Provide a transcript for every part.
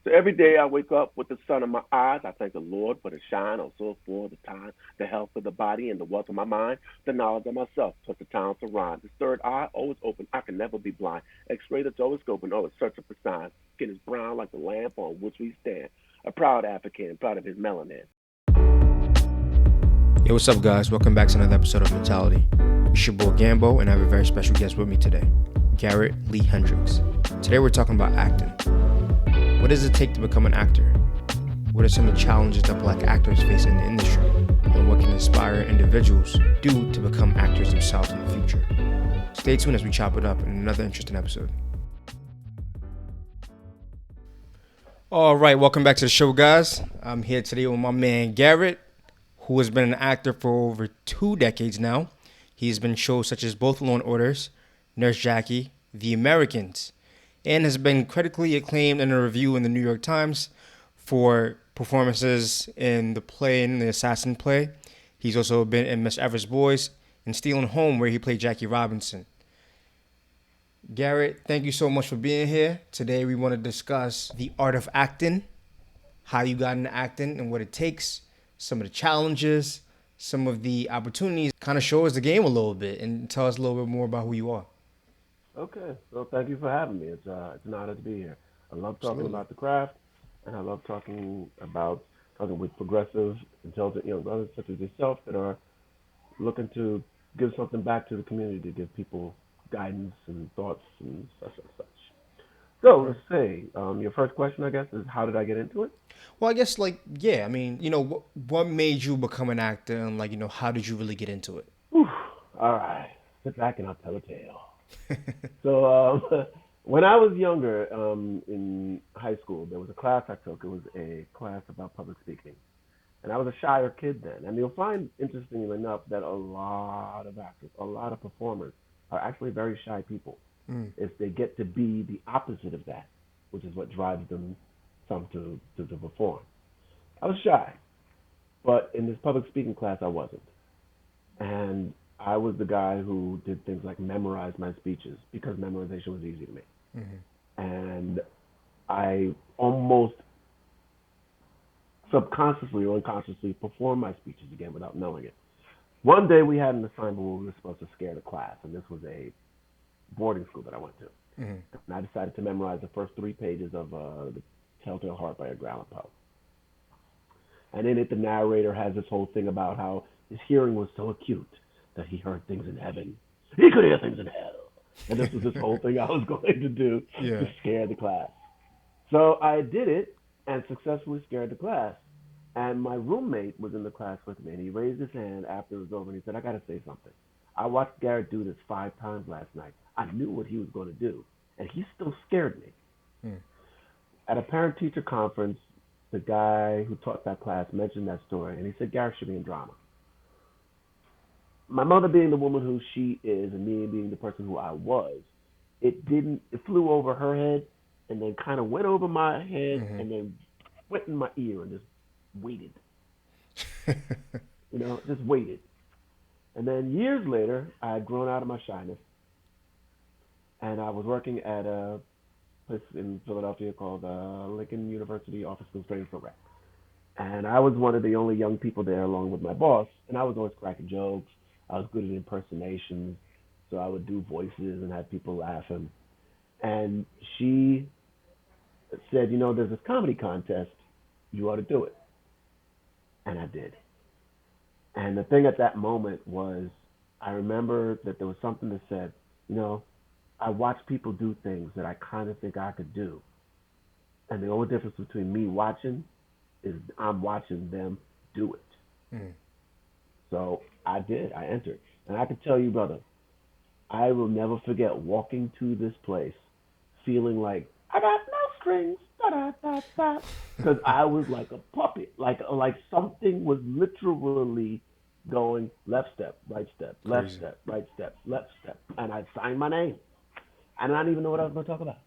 So every day I wake up with the sun in my eyes. I thank the Lord for the shine, also for the time, the health of the body, and the wealth of my mind, the knowledge of myself, plus the talent to rhyme. This third eye always open. I can never be blind. X-ray that's always scoping, always searching for signs. Skin is brown like the lamp on which we stand. A proud African, proud of his melanin. Yo, what's up, guys? Welcome back to another episode of Mentality. It's your boy Gambo, and I have a very special guest with me today, Garrett Lee Hendricks. Today we're talking about acting. What does it take to become an actor? What are some of the challenges that black actors face in the industry? And what can inspire individuals do to become actors themselves in the future? Stay tuned as we chop it up in another interesting episode. All right, welcome back to the show, guys. I'm here today with my man Garrett, who has been an actor for over 2 decades now. He's been in shows such as both Law and Orders, Nurse Jackie, The Americans, and has been critically acclaimed in a review in the New York Times for performances in The Play and The Assassin Play. He's also been in Miss Everett's Boys and Stealing Home, where he played Jackie Robinson. Garrett, thank you so much for being here. Today we want to discuss the art of acting, how you got into acting and what it takes, some of the challenges, some of the opportunities. Kind of show us the game a little bit and tell us a little bit more about who you are. Okay, well, thank you for having me. It's an honor to be here. I love talking Absolutely. about the craft, and I love talking with progressive, intelligent young brothers such as yourself that are looking to give something back to the community, to give people guidance and thoughts and such and such. So Okay. let's say your first question, I guess, is how did I get into it? Well, I guess, what made you become an actor and, how did you really get into it? Whew, all right, sit back and I'll tell a tale. So when I was younger, in high school, there was a class I took. It was a class about public speaking, and I was a shyer kid then. And you'll find, interestingly enough, that a lot of actors, a lot of performers, are actually very shy people. Mm. If they get to be the opposite of that, which is what drives them some to perform. I was shy, but in this public speaking class, I wasn't. And I was the guy who did things like memorize my speeches because memorization was easy to me. Mm-hmm. And I almost subconsciously or unconsciously performed my speeches again without knowing it. One day we had an assignment where we were supposed to scare the class, and this was a boarding school that I went to. Mm-hmm. And I decided to memorize the first 3 pages of The Telltale Heart by Edgar Allan Poe. And in it, the narrator has this whole thing about how his hearing was so acute that he heard things in heaven. He could hear things in hell. And this was this whole thing I was going to do Yeah. to scare the class. So I did it and successfully scared the class. And my roommate was in the class with me, and he raised his hand after it was over, and he said, I got to say something. I watched Garrett do this 5 times last night. I knew what he was going to do, and he still scared me. Mm. At a parent-teacher conference, the guy who taught that class mentioned that story, and he said Garrett should be in drama. My mother being the woman who she is, and me being the person who I was, it flew over her head, and then kind of went over my head, Mm-hmm. and then went in my ear and just waited. Just waited. And then years later, I had grown out of my shyness, and I was working at a place in Philadelphia called Lincoln University Office Schools Training Program. And I was one of the only young people there, along with my boss. And I was always cracking jokes. I was good at impersonations, so I would do voices and have people laughing. And she said, there's this comedy contest. You ought to do it. And I did. And the thing at that moment was, I remember that there was something that said, you know, I watch people do things that I kind of think I could do. And the only difference between me watching is I'm watching them do it. Mm. So I did. I entered. And I can tell you, brother, I will never forget walking to this place feeling like I got no strings. Da, da, da, da. Because I was like a puppet. Like something was literally going left step, left Crazy. step, right step, left step. And I signed my name. And I didn't even know what I was going to talk about.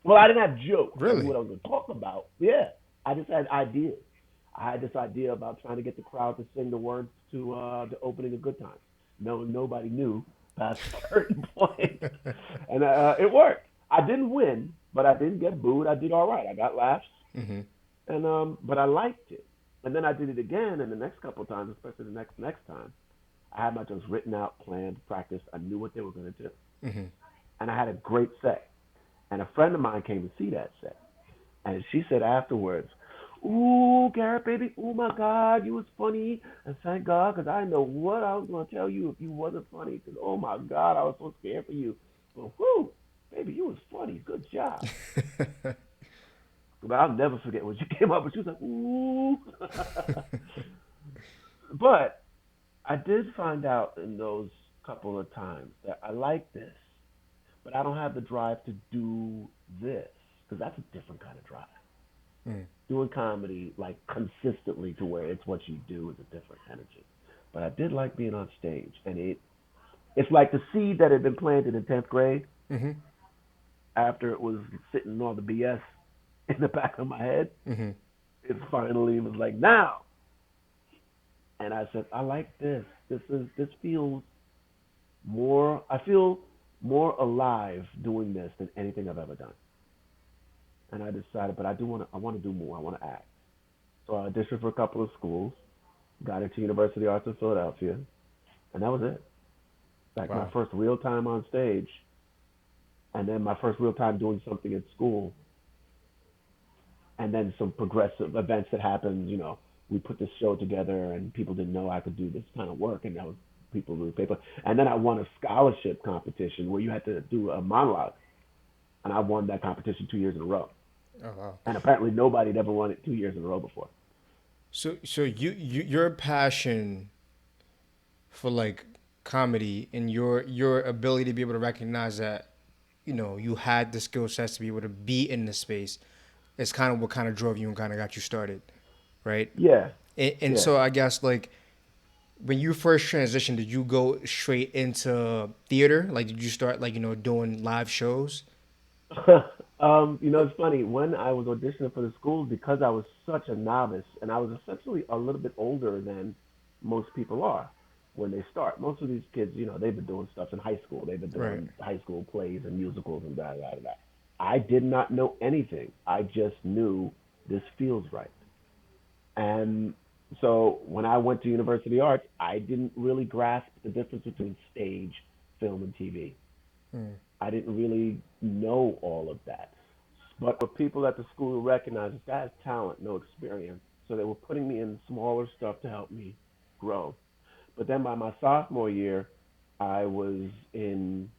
Well, I didn't have jokes. I knew Really? what I was going to talk about. Yeah. I just had ideas. I had this idea about trying to get the crowd to sing the words to the opening of Good Times. No, nobody knew past a certain point, and it worked. I didn't win, but I didn't get booed. I did all right. I got laughs, Mm-hmm. And but I liked it. And then I did it again, and the next couple of times, especially the next time, I had my jokes written out, planned, practiced. I knew what they were going to do, Mm-hmm. and I had a great set. And a friend of mine came to see that set, and she said afterwards, "Ooh, Garrett, baby, oh my God, you was funny, and thank God, because I know what I was going to tell you if you wasn't funny, because oh my God, I was so scared for you. But whoo, baby, you was funny. Good job." But I'll never forget when she came up and she was like, "Ooh." But I did find out in those couple of times that I like this, but I don't have the drive to do this because that's a different kind of drive. Mm. Doing comedy like consistently to where it's what you do is a different energy. But I did like being on stage, and it's like the seed that had been planted in 10th grade Mm-hmm. after it was sitting on the BS in the back of my head. Mm-hmm. It finally was like now, and I said I like this. This feels more. I feel more alive doing this than anything I've ever done. And I decided, but I do want to. I want to do more. I want to act. So I auditioned for a couple of schools, got into University of Arts in Philadelphia, and that was it. Like my Wow. first real time on stage, and then my first real time doing something at school, and then some progressive events that happened. We put this show together, and people didn't know I could do this kind of work, and that was people in the paper. And then I won a scholarship competition where you had to do a monologue, and I won that competition 2 years in a row. Oh wow. And apparently nobody had ever won it 2 years in a row before. So your passion for like comedy and your ability to be able to recognize that you had the skill sets to be able to be in the space is kind of what kind of drove you and kind of got you started, right? Yeah, And yeah. so I guess like when you first transitioned, did you go straight into theater? Like, did you start like doing live shows? It's funny. When I was auditioning for the schools, because I was such a novice, and I was essentially a little bit older than most people are when they start. Most of these kids, they've been doing stuff in high school. They've been Right. doing high school plays and musicals and da da da da. I did not know anything. I just knew this feels right. And so when I went to University Arts, I didn't really grasp the difference between stage, film, and TV. Mm. I didn't really know all of that. But what people at the school recognized is that has talent, no experience. So they were putting me in smaller stuff to help me grow. But then by my sophomore year, I was in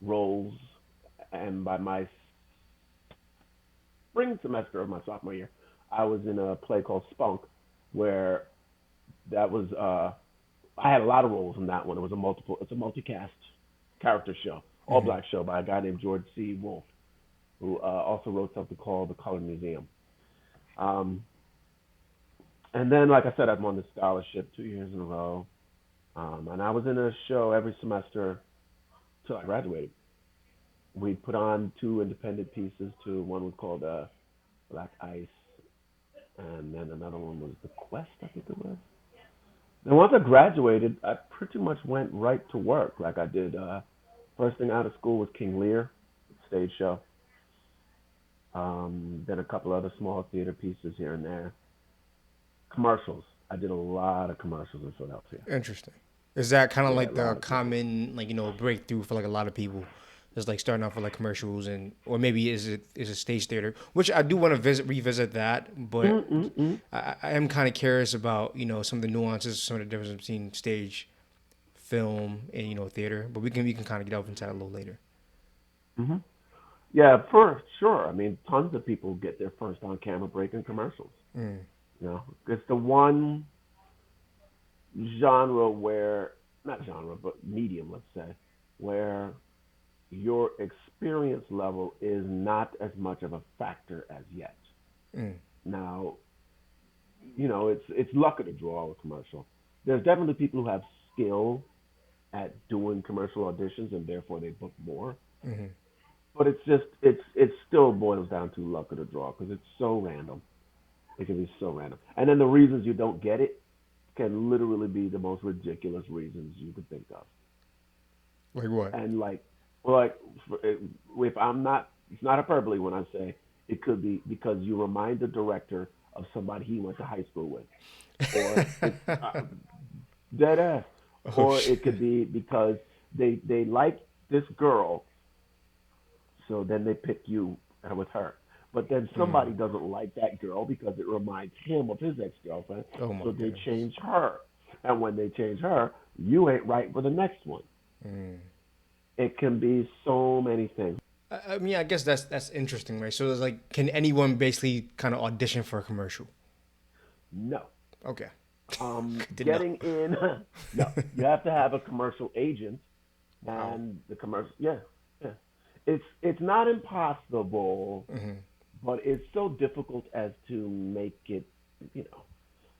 roles, and by my spring semester of my sophomore year, I was in a play called Spunk, where that was I had a lot of roles in that one. It's a multicast character show, all Mm-hmm. black show by a guy named George C. Wolfe, who also wrote something called The Color Museum. Um, and then, like I said, I've won the scholarship 2 years in a row, and I was in a show every semester till I graduated. We put on two independent pieces. One was called Black Ice, and then another one was The Quest, I think it was. And once I graduated, I pretty much went right to work. Like I did, first thing out of school was King Lear, stage show. Then a couple other small theater pieces here and there. Commercials. I did a lot of commercials in Philadelphia. Interesting. Is that kind of Yeah, a like the lot of commercials. common like breakthrough for like a lot of people? Is like starting off with like commercials and or maybe is it stage theater, which I do want to revisit that, but Mm-mm-mm. I am kind of curious about some of the nuances, some of the differences between stage, film, and theater. But we can kind of get off into that a little later. Mm-hmm. Yeah, for sure. I mean, tons of people get their first on-camera break in commercials. Mm. It's the one genre where, not genre, but medium, let's say, where your experience level is not as much of a factor as yet. Mm. Now, it's luck of the draw with commercial. There's definitely people who have skill at doing commercial auditions and therefore they book more. Mm-hmm. But it still boils down to luck of the draw because it's so random. It can be so random, and then the reasons you don't get it can literally be the most ridiculous reasons you could think of. Like what? And like if I'm not, it's not hyperbole when I say It could be because you remind the director of somebody he went to high school with, or it's dead ass, Oh or it shit. could be because they like this girl, so then they pick you with her. But then somebody Mm. doesn't like that girl because it reminds him of his ex girlfriend, Oh my so they goodness. change her. And when they change her, you ain't right for the next one. Mm. It can be so many things. I mean, I guess that's interesting, right? So it's like, can anyone basically kind of audition for a commercial? No. Okay, good to know. Getting in, no. You have to have a commercial agent, Wow. and the commercial, yeah, yeah. It's not impossible, Hmm. but it's so difficult as to make it, you know,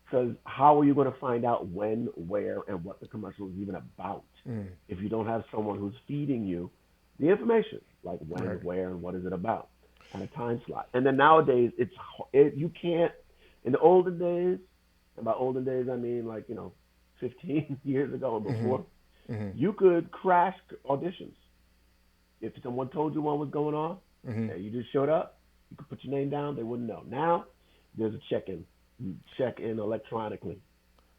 because how are you going to find out when, where, and what the commercial is even about Mm. if you don't have someone who's feeding you the information, like when, Right. where, and what is it about, and a time slot. And then nowadays, you can't. In the olden days, and by olden days I mean like 15 years ago and Hmm. before, Hmm. you could crash auditions. If someone told you one was going on, Hmm. and you just showed up, you could put your name down. They wouldn't know. Now there's a check-in. You check in electronically.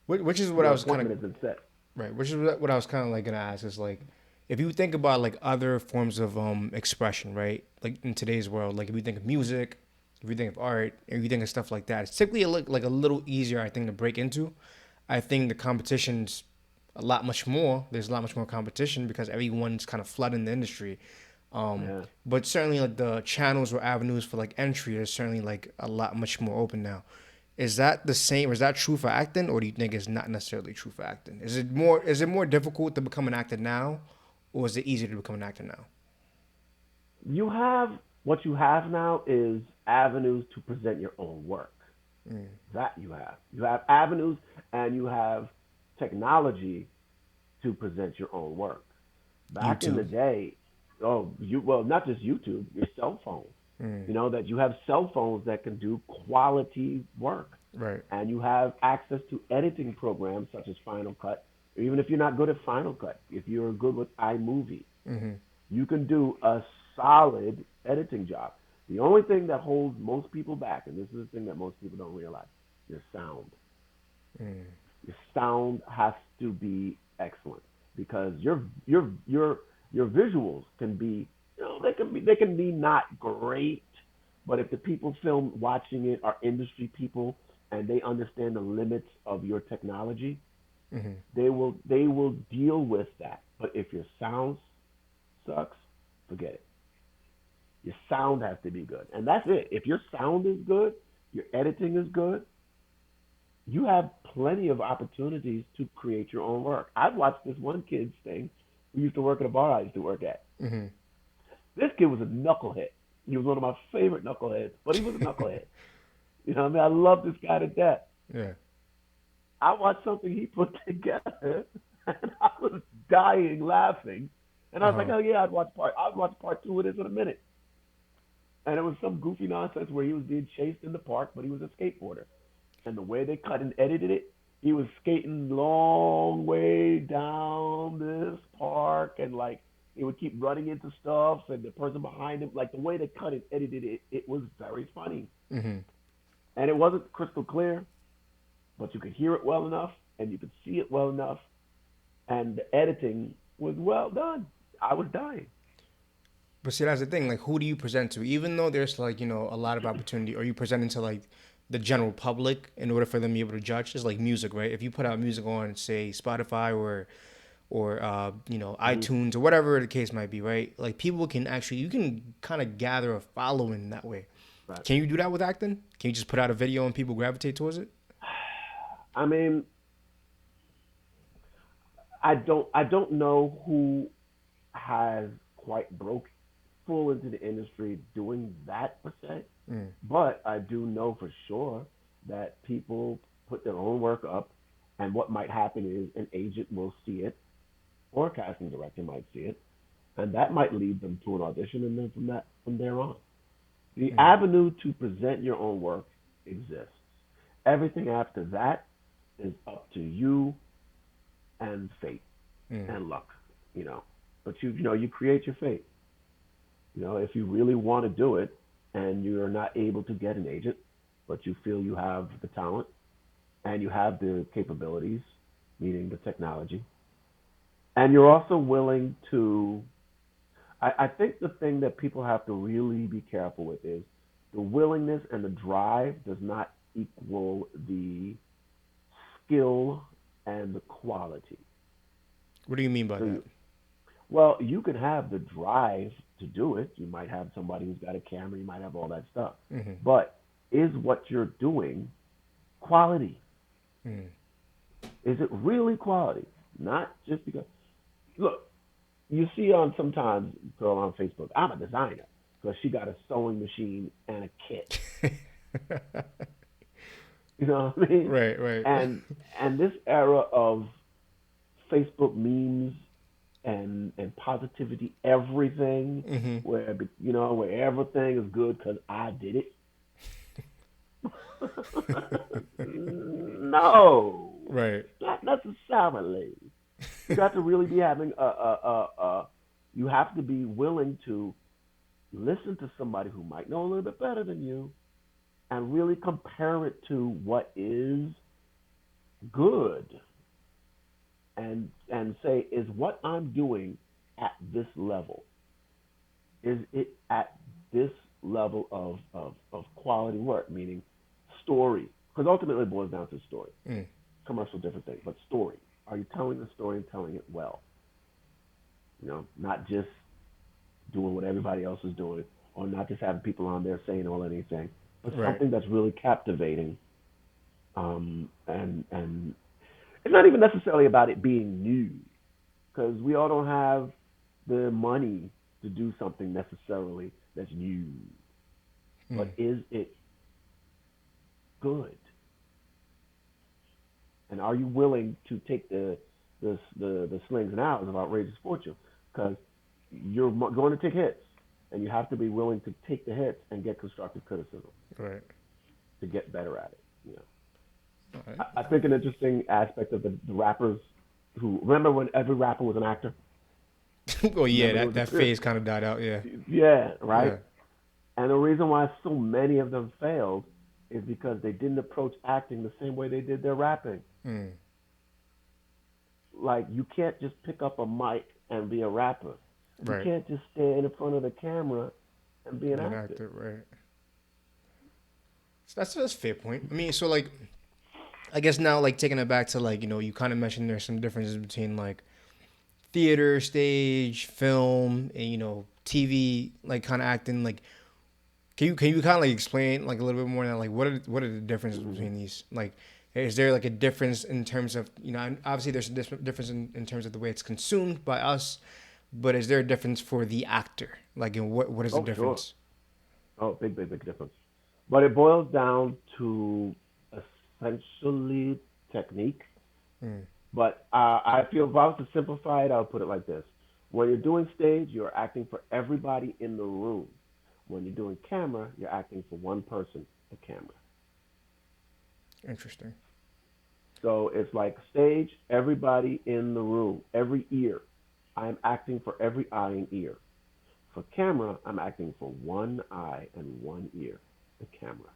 Which is what I Your was kind of appointment has been set. right. Which is what I was kind of like gonna ask is like, if you think about like other forms of expression, right? Like in today's world, like if you think of music, if you think of art, if you think of stuff like that, it's typically like a little easier, I think, to break into. I think the competition's a lot much more. There's a lot much more competition because everyone's kind of flooding the industry. Yeah. But certainly like the channels or avenues for like entry is certainly like a lot much more open now. Is that the same? Is that true for acting, or do you think it's not necessarily true for acting? Is it more difficult to become an actor now, or is it easier to become an actor now? You have what you have now is avenues to present your own work. Mm. That you have. You have avenues and you have technology to present your own work. Back in the YouTube. day, oh, not just YouTube, your cell phone. Mm. That you have cell phones that can do quality work, Right. and you have access to editing programs such as Final Cut. Even if you're not good at Final Cut, if you're good with iMovie, Mm-hmm. you can do a solid editing job. The only thing that holds most people back, and this is the thing that most people don't realize, your sound. Mm. Your sound has to be excellent because your visuals can be, they can be not great, but if the people film watching it are industry people and they understand the limits of your technology, Mm-hmm. they will deal with that. But if your sound sucks, forget it. Your sound has to be good, and that's it. If your sound is good, your editing is good, you have plenty of opportunities to create your own work. I've watched this one kid's thing who used to work at a bar I used to work at. Mm-hmm. This kid was a knucklehead. He was one of my favorite knuckleheads, but he was a knucklehead. You know what I mean? I love this guy to death. Yeah. I watched something he put together, and I was dying laughing. And I Uh was like, huh. oh yeah, I'd watch part two of this in a minute. And it was some goofy nonsense where he was being chased in the park, but he was a skateboarder. And the way they cut and edited it, he was skating long way down this park, and like he would keep running into stuff, and the person behind him, like the way they cut and edited it, it was very funny, Mm-hmm. and it wasn't crystal clear, but you could hear it well enough, and you could see it well enough, and the editing was well done. I was dying. But see, that's the thing. Like, who do you present to? Even though there's like a lot of opportunity, are you presenting to like the general public in order for them to be able to judge? It's like music, right? If you put out music on, say, Spotify or Hmm. iTunes or whatever the case might be, right? Like people can actually you can kind of gather a following that way. But Can you do that with acting? Can you just put out a video and people gravitate towards it? I mean, I don't know who has quite broke full into the industry doing that per se, Mm. but I do know for sure that people put their own work up, and what might happen is an agent will see it, or a casting director might see it, and that might lead them to an audition, and then from there on, the Mm. avenue to present your own work exists. Everything after that is up to you and fate Mm. and luck, you know. But you create your fate. If you really want to do it, and you're not able to get an agent, but you feel you have the talent and you have the capabilities, meaning the technology, and you're also willing to. I think the thing that people have to really be careful with is the willingness and the drive does not equal the skill and the quality. What do you mean by So, that? well, you can have the drive to do it. You might have somebody who's got a camera. You might have all that stuff. Mm-hmm. But is what you're doing quality? Mm. Is it really quality? Not just because. Look, you see on sometimes girl on Facebook, I'm a designer because she got a sewing machine and a kit. You know what I mean? Right, right. And and this era of Facebook memes and positivity, everything Mm-hmm. where where everything is good because I did it. No, Right. not necessarily. You got to really be having a. You have to be willing to listen to somebody who might know a little bit better than you and really compare it to what is good and say, is what I'm doing at this level? Is it at this level of quality work, meaning story? Because ultimately it boils down to story. Mm. Commercial, different thing, but story. Are you telling the story and telling it well? Not just doing what everybody else is doing, or not just having people on there saying all anything, but Right. something that's really captivating. And it's not even necessarily about it being new, because we all don't have the money to do something necessarily that's new. But Mm. is it good? And are you willing to take the slings and arrows of outrageous fortune? Because you're going to take hits, and you have to be willing to take the hits and get constructive criticism Right. to get better at it. You know, All right. I think an interesting aspect of the rappers who remember when every rapper was an actor. Oh yeah, Remember there that was a that period. phase kind of died out. Yeah. Yeah, Yeah. right. And the reason why so many of them failed is because they didn't approach acting the same way they did their rapping. Mm. Like you can't just pick up a mic and be a rapper. You Right. can't just stand in front of the camera and be an Be an actor. actor. Right. So that's a fair point. I mean, so like, I guess now like taking it back to like you kind of mentioned there's some differences between like theater, stage, film, and TV, like kind of acting. Like, can you kind of like explain like a little bit more now, like what are the differences Mm-hmm. between these? Like, is there like a difference in terms of obviously there's a difference in terms of the way it's consumed by us, but is there a difference for the actor? Like, in what is the Oh, sure. difference? Oh, big, big, big difference. But it boils down to essentially technique. Mm, But I feel if I was to simplify it, I would put it like this: when you're doing stage, you're acting for everybody in the room. When you're doing camera, you're acting for one person, the camera. interesting. So it's like stage, everybody in the room, every ear. I'm acting for every eye and ear. For camera, I'm acting for one eye and one ear, the camera.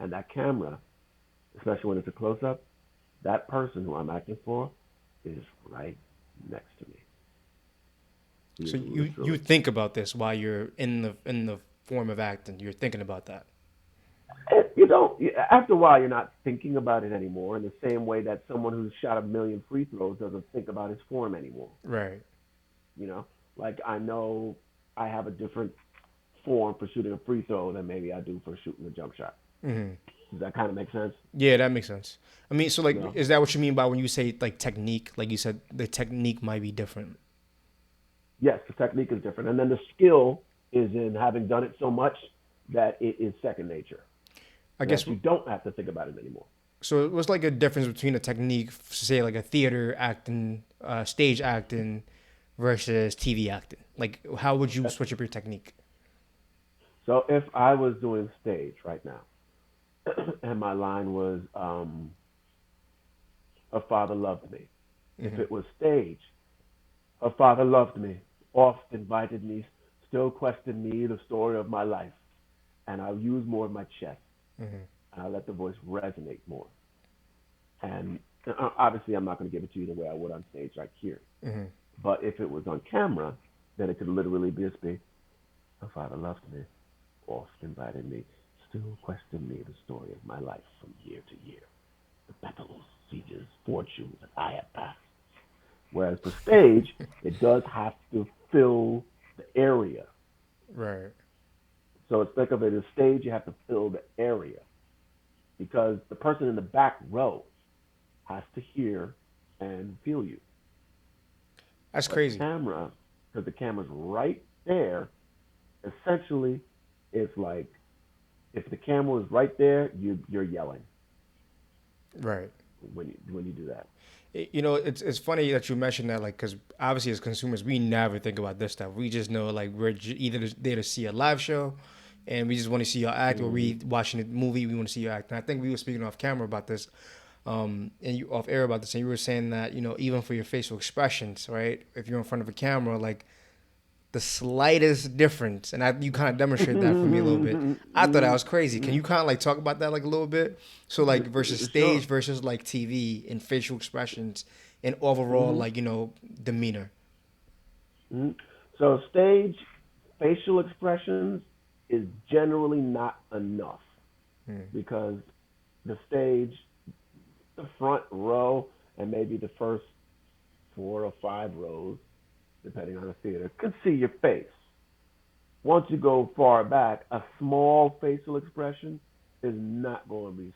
And that camera, especially when it's a close up, that person who I'm acting for is right next to me. He So is you literally. think about this while you're in the form of acting. You're thinking about that. You don't. After a while, you're not thinking about it anymore. In the same way that someone who's shot a million free throws doesn't think about his form anymore. Right. You know, like I know I have a different form for shooting a free throw than maybe I do for shooting a jump shot. Hmm. Does that kind of make sense? Yeah, that makes sense. I mean, so like, No. is that what you mean by when you say like technique? Like you said, the technique might be different. Yes, the technique is different, and then the skill is in having done it so much that it is second nature. I guess That you don't have to think about it anymore. so. It was like a difference between a technique, say like a theater acting, stage acting, versus TV acting. Like, how would you switch up your technique? So if I was doing stage right now, and my line was, "Her father loved me." If Hmm. it was stage, "Her father loved me, oft invited me, still questioned me the story of my life." and I use more of my chest, Mm-hmm. and I let the voice resonate more. And obviously, I'm not going to give it to you the way I would on stage, like here. Mm-hmm. But if it was on camera, then it could literally just be, "My father loved me, oft invited me, still questioned me the story of my life from year to year, the battles, sieges, fortunes that I have passed." Whereas for stage, it does have to fill the area. Right. So it's think of it as stage, you have to fill the area because the person in the back row has to hear and feel you. That's But crazy. camera, because the camera's right there, essentially, it's like if the camera is right there, you're yelling Right. when you do that. You know, it's funny that you mentioned that, like, because obviously as consumers, we never think about this stuff. We just know like we're either there to see a live show, and we just want to see your act, or Mm-hmm. we watching a movie, we want to see your act. And I think we were speaking off camera about this, and you off air about this, and you were saying that even for your facial expressions, right? If you're in front of a camera, like the slightest difference, and you kind of demonstrated that for me a little bit. I thought that was crazy. Can you kind of like talk about that like a little bit? So like versus Sure. stage versus like TV and facial expressions and overall Mm-hmm. like demeanor. Mm-hmm. So stage facial expressions is generally not enough Mm, because the stage, the front row, and maybe the first 4 or 5 rows, depending on the theater, can see your face. Once you go far back, a small facial expression is not going to be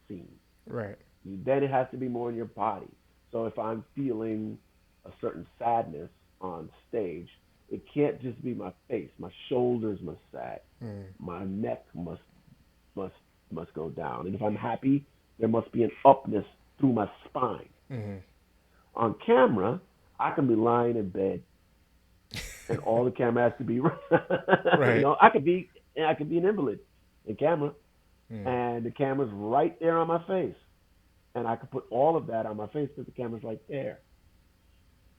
seen. right. Then it has to be more in your body. So if I'm feeling a certain sadness on stage, it can't just be my face. My shoulders must sag. Mm, My neck must must go down. And if I'm happy, there must be an upness through my spine. mm, On camera, I can be lying in bed and all the camera has to be right. I could be an invalid in camera Mm, and the camera's right there on my face. And I could put all of that on my face because the camera's right there.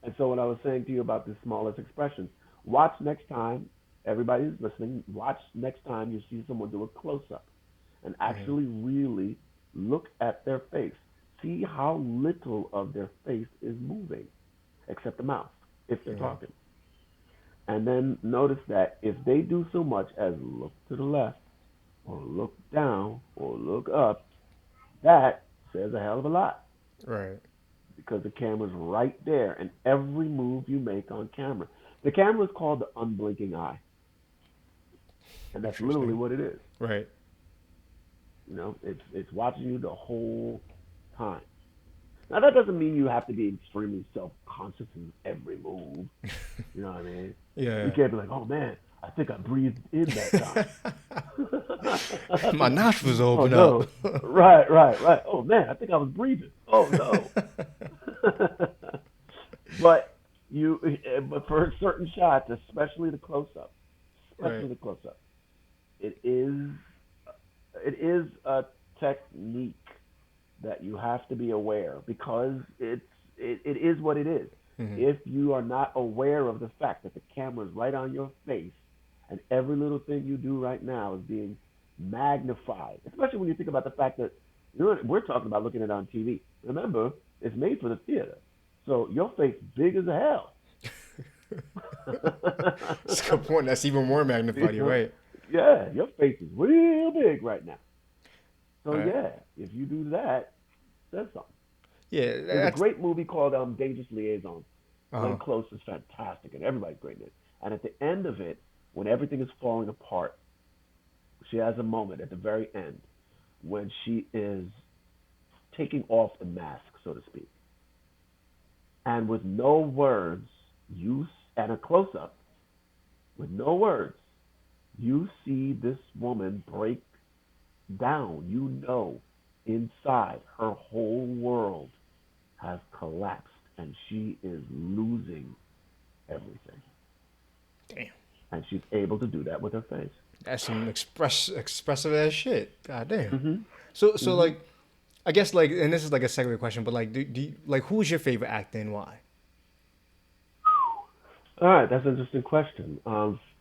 And so what I was saying to you about the smallest expressions, watch next time, everybody who's listening, watch next time you see someone do a close up and mm, actually really look at their face. See how little of their face is moving, except the mouth, if they're mm, talking. And then notice that if they do so much as look to the left or look down or look up, that says a hell of a lot right. because the camera's right there and every move you make on camera. The camera is called the unblinking eye, and that's literally Interesting. what it is. Right. It's watching you the whole time. Now that doesn't mean you have to be extremely self-conscious in every move. You know what I mean? You Yeah. can't be like, "Oh man, I think I breathed in that time." My nostrils Oh open up. no. Right. Oh man, I think I was breathing. Oh no. but but for certain shots, especially the close up, Right. especially the close up, it is it is a technique that you have to be aware because it is what it is. Hmm. If you are not aware of the fact that the camera is right on your face and every little thing you do right now is being magnified, especially when you think about the fact that we're talking about looking at it on TV. Remember, it's made for the theater, so your face big as hell. That's a good point. That's even more you magnified. You're know? right. Yeah, your face is real big right now. So All right. yeah, if you do that, that's something. Yeah. There's a That's. great movie called Dangerous Liaison. Uh Glenn Close is fantastic, and everybody's great in it. And at the end of it, when everything is falling apart, she has a moment at the very end when she is taking off the mask, so to speak, and with no words, and a close up, with no words, you see this woman break down. Inside her whole world has collapsed, and she is losing everything. Damn. And she's able to do that with her face. That's some expressive ass shit. God damn. Mhm. So Mhm. like, I guess like, and this is like a segue question, but like, do you, like, who's your favorite actor and why? All right, that's an interesting question.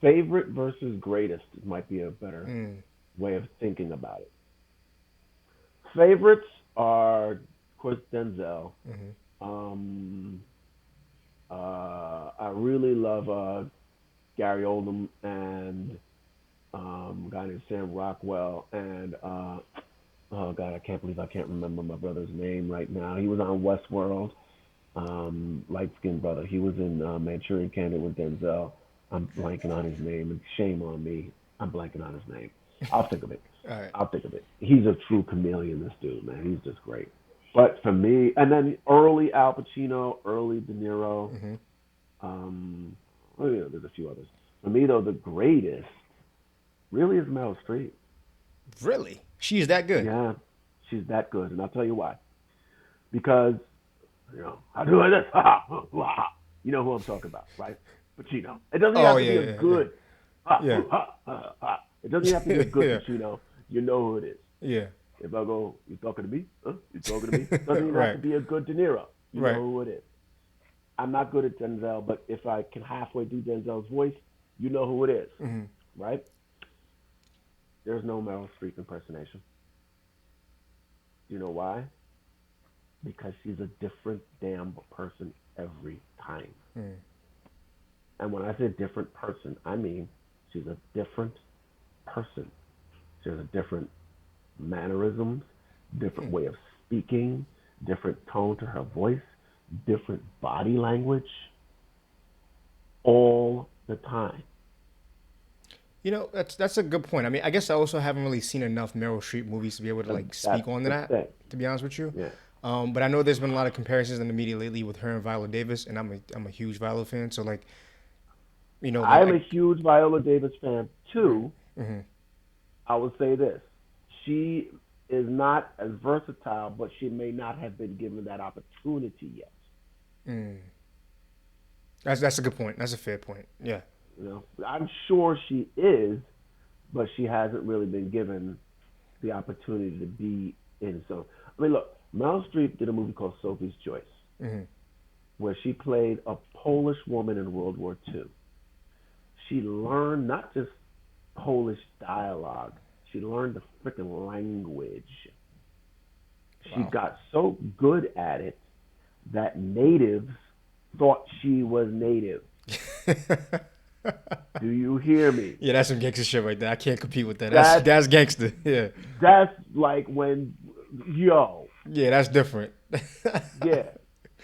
Favorite versus greatest might be a better Mm. way of thinking about it. Favorites are, of course, Denzel. Hmm. Um, I really love Gary Oldman and a guy named Sam Rockwell and oh god, I can't believe I can't remember my brother's name right now. He was on Westworld, light skinned brother. He was in Manchurian Candidate with Denzel. I'm blanking on his name, and shame on me. I'm blanking on his name. I'll think of it. All right. I'll think of it. He's a true chameleon, this dude, man. He's just great. But for me, and then early Al Pacino, early De Niro, Hmm. well, yeah, there's a few others. For me, though, the greatest really is Meryl Streep. Really? She's that good? Yeah, she's that good, and I'll tell you why. Because I do like this. Ha, ha, ha. You know who I'm talking about, right? Pacino. It doesn't Oh have to yeah, be a yeah, yeah, good. Ha, yeah, ha, ha, ha. It doesn't have to be a good yeah, Pacino. You know who it is. yeah. If I go, you talking to me? Huh? You talking to me? Doesn't even have to Right, be a good De Niro. You know right. who it is. I'm not good at Denzel, but if I can halfway do Denzel's voice, you know who it is, Hmm. right? There's no Meryl Streep impersonation. Do you know why? Because she's a different damn person every time. Mm. And when I say different person, I mean she's a different person. She has a different mannerisms, different way of speaking, different tone to her voice, different body language, all the time. That's a good point. I mean, I guess I also haven't really seen enough Meryl Streep movies to be able to like That's speak on the that. thing. To be honest with you, Yeah. but I know there's been a lot of comparisons in the media lately with her and Viola Davis, and I'm a huge Viola fan. So like, I'm a huge Viola Davis fan right. too. Hmm. I will say this. She is not as versatile, but she may not have been given that opportunity yet. Mm. That's a good point. That's a fair point. Yeah. I'm sure she is, but she hasn't really been given the opportunity to be in some. I mean, look, Meryl Streep did a movie called Sophie's Choice, Hmm. where she played a Polish woman in World War II. She learned not just Polish dialogue, she learned the freaking language. She Wow. got so good at it that natives thought she was native. Do you hear me? Yeah, that's some gangster shit right there. I can't compete with that. That's That's that's gangster. Yeah. that's like when yo, Yeah, that's different. yeah.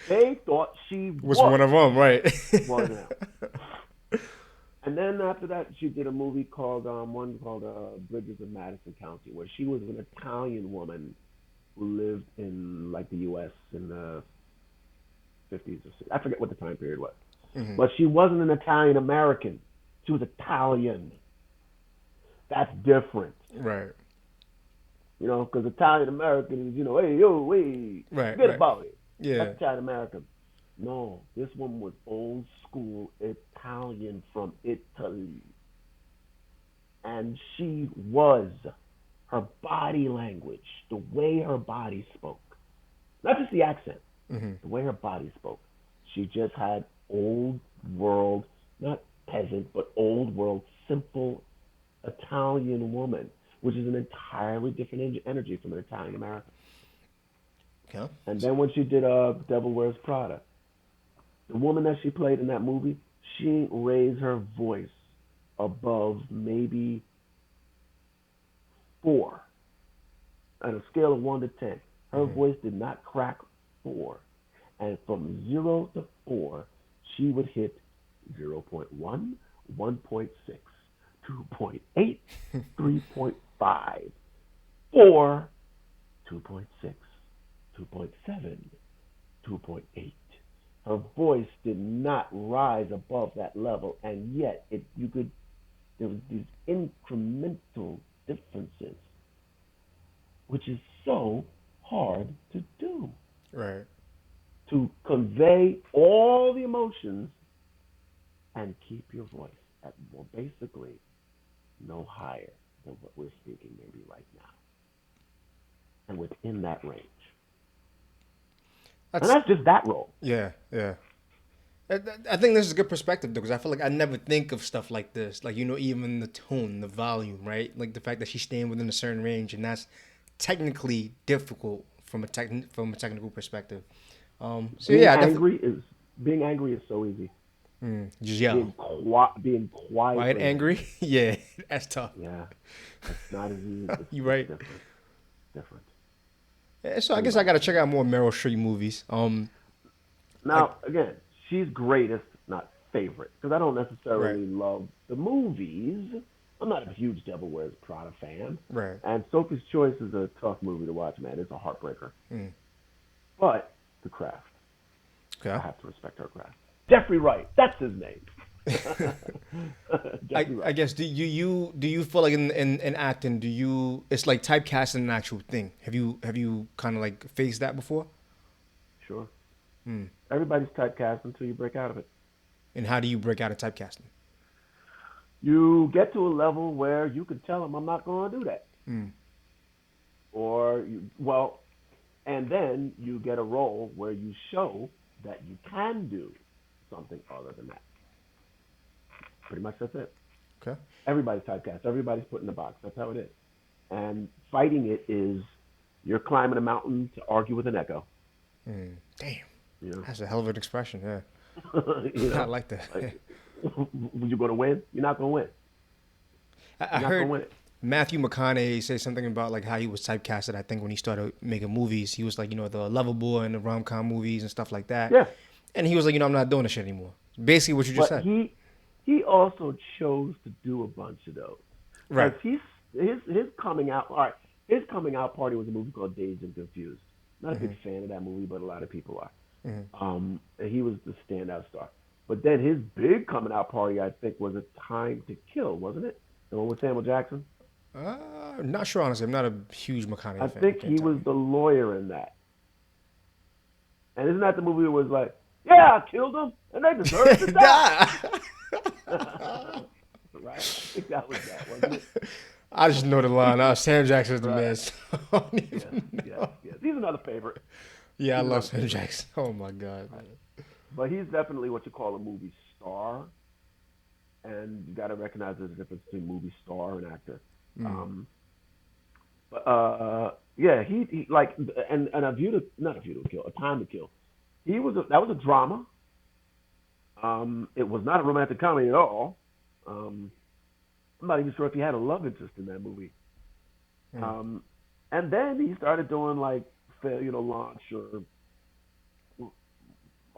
They thought she Was one was of them, right? one of them. And then after that, she did a movie called one called Bridges of Madison County, where she was an Italian woman who lived in like the U.S. in the 50s or 60s. I forget what the time period was, Hmm. but she wasn't an Italian American. She was Italian. That's different, Right. because Italian American is hey yo hey Right. forget Right. about it. That's Yeah. Italian American. No, this woman was old school Italian from Italy. And she was her body language, the way her body spoke, not just the accent, Hmm. the way her body spoke. She just had old world, not peasant, but old world, simple Italian woman, which is an entirely different energy from an Italian American. Yeah. And then when she did Devil Wears Prada, the woman that she played in that movie, she raised her voice above maybe four on a scale of 1 to 10. Her Hmm. voice did not crack four. And from 0 to 4, she would hit 0.1, 1.6, 2.8, 3.5, 4, 2.6, 2.7, 2.8. Her voice did not rise above that level, and yet there was these incremental differences, which is so hard to do, Right. to convey all the emotions and keep your voice at, well, basically no higher than what we're speaking maybe right now, and within that range. And That's that's just that role. yeah. Yeah. I think this is a good perspective though, because I feel like I never think of stuff like this. Like even the tone, the volume, right? Like the fact that she's staying within a certain range, and that's technically difficult from from a technical perspective. So Being yeah, I definitely angry is being angry is so easy. just yell. Being Quiet, quietly angry. angry. Yeah, that's tough. Yeah, it's not as easy. You're It's right. different. Different. Yeah, so I guess I Everybody's got to check different. out more Meryl Streep movies. I Now, again, she's greatest, not favorite, because I don't right, necessarily love the movies. I'm not a huge Devil Wears Prada fan, right. and Sophie's Choice is a tough movie to watch, man. It's a heartbreaker. Mm, But the craft, I okay. have to respect her craft. Jeffrey Wright, that's his name. Jeffrey I Wright. guess do you feel like in acting do you it's like typecasting an actual thing? Have you kind of like faced that before? Sure. Mm. Everybody's typecast until you break out of it. And how do you break out of typecasting? You get to a level where you can tell them, I'm not going to do that. Mm. Well, and then you get a role where you show that you can do something other than that. Pretty much that's it. Okay. Everybody's typecast. Everybody's put in a box. That's how it is. And fighting it is you're climbing a mountain to argue with an echo. Mm. Damn, You that's a hell of an expression. Yeah, know, you I know, like that. like you're going to win. You're not going to win. I You're not going heard to win it. Matthew McConaughey say something about like how he was typecasted. I think when he started making movies, he was like the lovable and the rom com movies and stuff like that. Yeah, And he was like, I'm not doing this shit anymore. Basically, what you just but said. he also chose to do a bunch of those because Right. his coming out. All right, his coming out party was a movie called Dazed and Confused. Not a big Hmm. fan of that movie, but a lot of people are. Hmm. And he was the standout star. But then his big coming out party, I think, was A Time to Kill, wasn't it? The one with Samuel Jackson. Not sure, honestly. I'm not a huge I McConaughey fan. I think can't he tell was you. the lawyer in that. And isn't that the movie that was like, yeah, I killed them, and they deserve to die. Nah. Right? I think that was that, wasn't it? I just know the line. Sam Jackson's the Right. man. So I don't Yes, even yes, know. yes. He's another favorite. Yeah, I He's love another Sam favorite. Jackson. Oh my god. Right. But he's definitely what you call a movie star, and you got to recognize there's a difference between movie star and actor. Mm. Um, but yeah, he like and a view to not a view to kill, a time to kill. That was a drama. It was not a romantic comedy at all. Um, I'm not even sure if he had a love interest in that movie. Mm. Um, and then he started doing like Failure to Launch or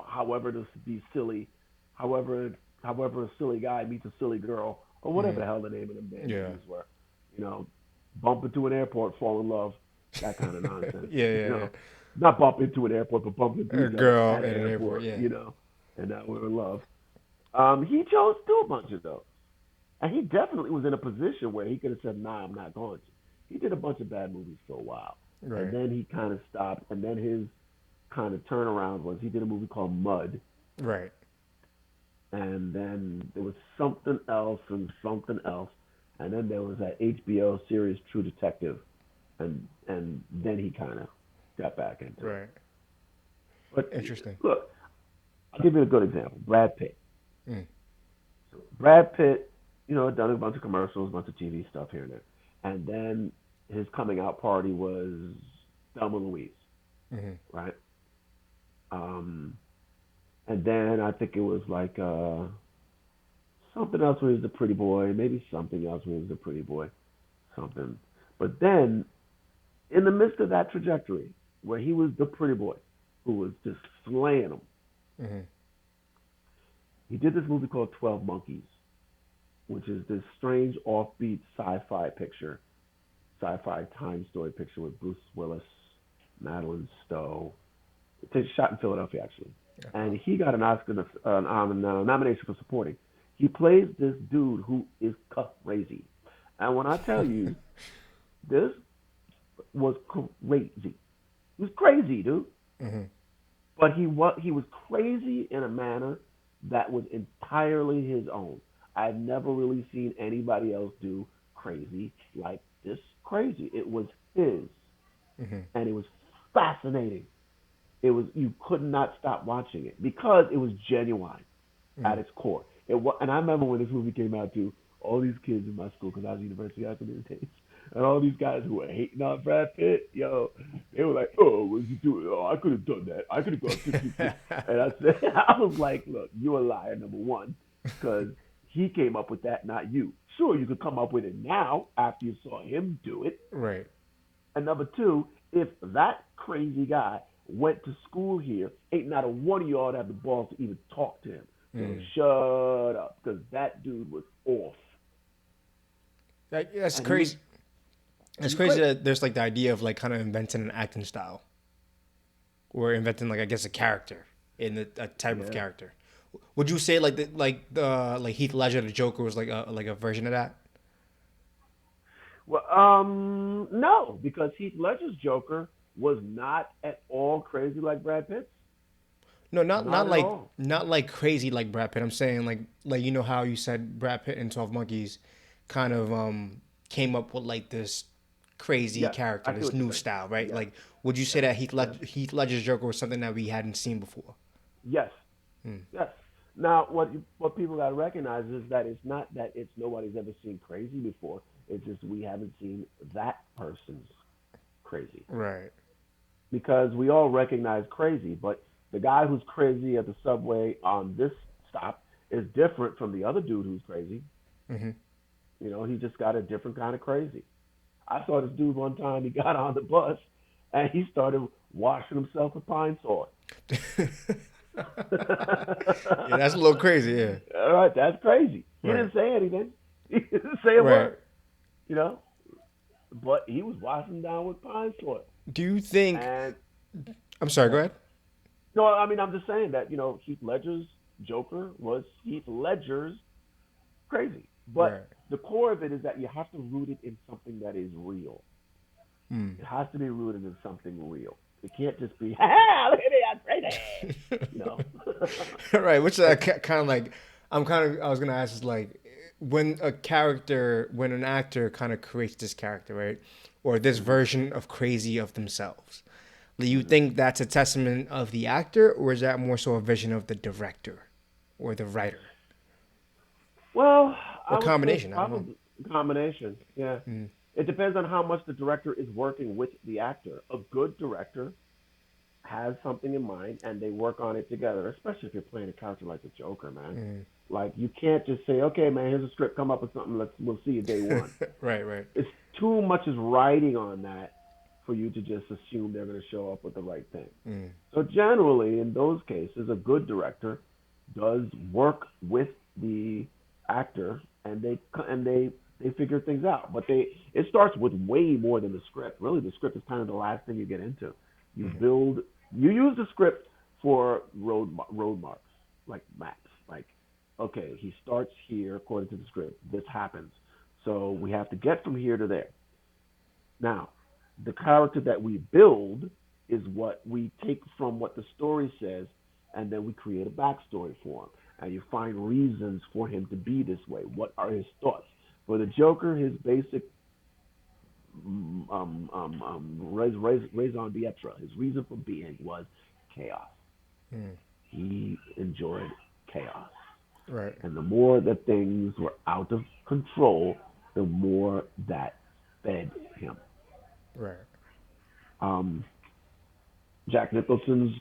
however to be silly, however however a silly guy meets a silly girl or whatever Mm. the hell the name of them damn Yeah. movies were. You know, bump into an airport, fall in love, that kind of nonsense. Yeah, You yeah, yeah. know, not bump into an airport, but bump into A each other girl at an in an airport. airport. Yeah. You know, and now we're in love. He chose to do a bunch of those. And he definitely was in a position where he could have said, "Nah, I'm not going to." He did a bunch of bad movies for a while, and Right. then he kind of stopped. And then his kind of turnaround was he did a movie called Mud, Right. and then there was something else, and then there was that HBO series True Detective, and then he kind of got back into it. Right. But Interesting. look, I'll give you a good example: Brad Pitt. Mm. So Brad Pitt, had done a bunch of commercials, a bunch of TV stuff here and there. And then his coming out party was Thelma Louise, Hmm. right? And then I think it was like something else where he was a pretty boy, maybe something else where he was a pretty boy, something. But then in the midst of that trajectory, where he was the pretty boy who was just slaying them, Hmm. he did this movie called 12 Monkeys, which is this strange offbeat sci-fi time story picture with Bruce Willis, Madeline Stowe. It's shot in Philadelphia actually, and he got an Oscar nomination for supporting. He plays this dude who is crazy, and when I tell you, this was crazy. He was crazy, dude. Hmm. But he was crazy in a manner that was entirely his own. I've never really seen anybody else do crazy like this crazy. It was his, Hmm. and it was fascinating. it was you could not stop watching it because it was genuine at Mm. its core. And I remember when this movie came out too. All these kids in my school, because I was University of Communications, and all these guys who were hating on Brad Pitt, yo, they were like, "Oh, what's he doing? Oh, I could have done that. I could have gone 50-50." And I said, I was like, "Look, you're a liar, number one, because he came up with that, not you. Sure, you could come up with it now after you saw him do it, Right. and number two, if that crazy guy went to school here, ain't not a one of y'all that have the balls to even talk to him. So Mm. shut up, because that dude was off, That's and he was crazy. It's he's crazy great. that there's like the idea of like kind of inventing an acting style or inventing like I guess a character in a type of Yeah. character. Would you say like Heath Ledger the Joker was like a version of that? Well, no, because Heath Ledger's Joker was not at all crazy like Brad Pitt's. No, Not at all. not like crazy like Brad Pitt. I'm saying like you know how you said Brad Pitt in 12 Monkeys kind of came up with like this crazy Yes, character, I see this what you're new saying. style, right? Yes, Like would you say yes, that yes, Heath Ledger's Joker was something that we hadn't seen before? yes, Mm. yes. Now, what people got to recognize is that it's not that it's nobody's ever seen crazy before. It's just we haven't seen that person's crazy. Right. Because we all recognize crazy, but the guy who's crazy at the subway on this stop is different from the other dude who's crazy. Hmm. He just got a different kind of crazy. I saw this dude one time. He got on the bus and he started washing himself with pine salt. Yeah, that's a little crazy. Yeah. All right, that's crazy. He Right. didn't say anything. He didn't say a Right. word, you know. But he was washing down with pine salt. Do you think? And I'm sorry. Go yeah. ahead. No, I mean I'm just saying that Heath Ledger's Joker was Heath Ledger's crazy, but Right. the core of it is that you have to root it in something that is real. Mm. It has to be rooted in something real. It can't just be, ha, look at me, I'm crazy. You know. Right. Which It's kind of like I was gonna ask is like when an actor kind of creates this character, right, or this mhm, version of crazy of themselves. Do you mhm. think that's a testament of the actor, or is that more so a vision of the director or the writer, Well, or I would say it's combination? I don't know. probably a combination. Yeah. Mm. It depends on how much the director is working with the actor. A good director has something in mind and they work on it together, especially if you're playing a character like the Joker, man. Mm. Like you can't just say, "Okay, man, here's a script, come up with something, we'll see you day one." Right. Right. It's too much is riding on that for you to just assume they're going to show up with the right thing. Mm. So generally, in those cases, a good director does work with the actor, and they figure things out. But it starts with way more than the script. Really, the script is kind of the last thing you get into. You Mm. build, you use the script for road marks, like maps. Like, okay, he starts here according to the script. This happens, so we have to get from here to there. Now, the character that we build is what we take from what the story says, and then we create a backstory for him. And you find reasons for him to be this way. What are his thoughts? For the Joker, his basic raison d'etre, his reason for being was chaos. Mm. He enjoyed chaos. Right. And the more that things were out of control, the more that fed him. Right. Um, Jack Nicholson's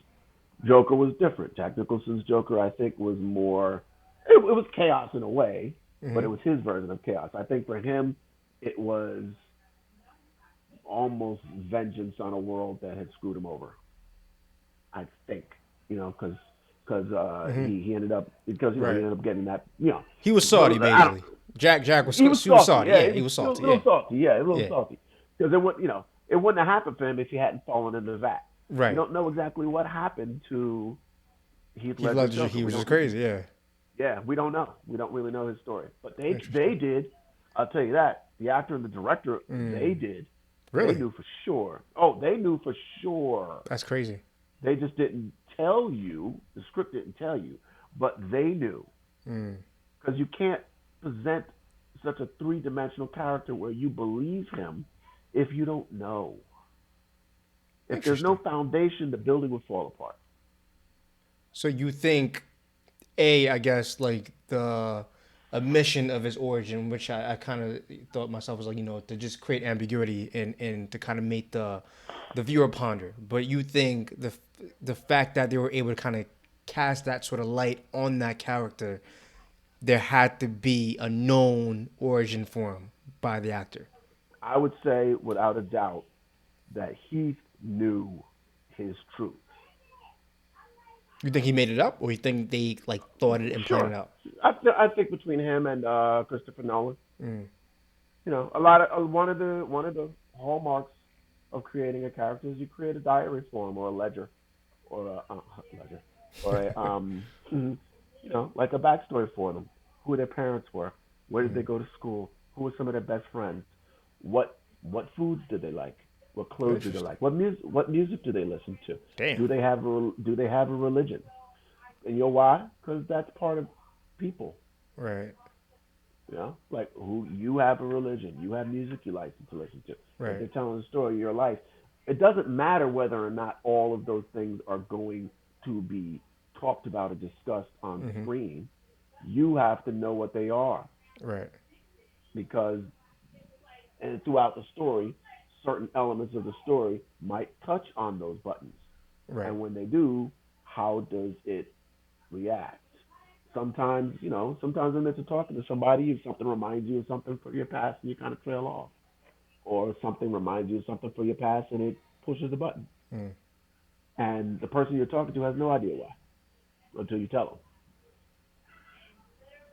Joker was different. Jack Nicholson's Joker, I think, was more. It was chaos in a way, but Hmm. it was his version of chaos. I think for him, it was almost vengeance on a world that had screwed him over. I think, because Hmm. he ended up because he Right. ended up getting that He was well, salty, basically. Jack was he was he was salty. salty. Yeah, Yeah, he was he was salty. a Yeah, little salty. Yeah, a little yeah. salty because it wouldn't have happened for him if he hadn't fallen in the vat. We Right. don't know exactly what happened to Heath He Ledger's loved Joker. he We was just don't. crazy. Yeah. Yeah, we don't know. We don't really know his story. But they Interesting. did. I'll tell you that the actor and the director they Mm. did. They Really? knew for sure. Oh, they knew for sure. That's crazy. They just didn't tell you. The script didn't tell you, but they knew Mm. because you can't present such a three-dimensional character where you believe him if you don't know. If there's no Interesting. foundation, the building will fall apart. So you think I guess like the a mission of his origin, which I kind of thought myself was like to just create ambiguity and to kind of make the viewer ponder. But you think the fact that they were able to kind of cast that sort of light on that character, there had to be a known origin for him by the actor. I would say, without a doubt, that Heath knew his truth. You think he made it up, or you think they like thought it and planned it Sure, out? I think between him and Christopher Nolan, Mm. a lot of one of the hallmarks of creating a character is you create a diary for him or a ledger or a ledger or a like a backstory for them. Who their parents were, where did they Mm. go to school, who were some of their best friends, what foods did they like, what clothes did they Interesting. like, what music do they listen to, Damn. do they have a religion, and you know why? Because that's part of people. Right. Like who you have a religion, you have music you like to listen to. If Right. they're telling the story of your life, it doesn't matter whether or not all of those things are going to be talked about or discussed on Mm-hmm. screen. You have to know what they are Right. because and throughout the story, certain elements of the story might touch on those buttons. Right. And when they do, how does it react? Sometimes when they're talking to somebody, if something reminds you of something from your past and you kind of trail off, or something reminds you of something from your past and it pushes the button, Mm. and the person you're talking to has no idea why until you tell them.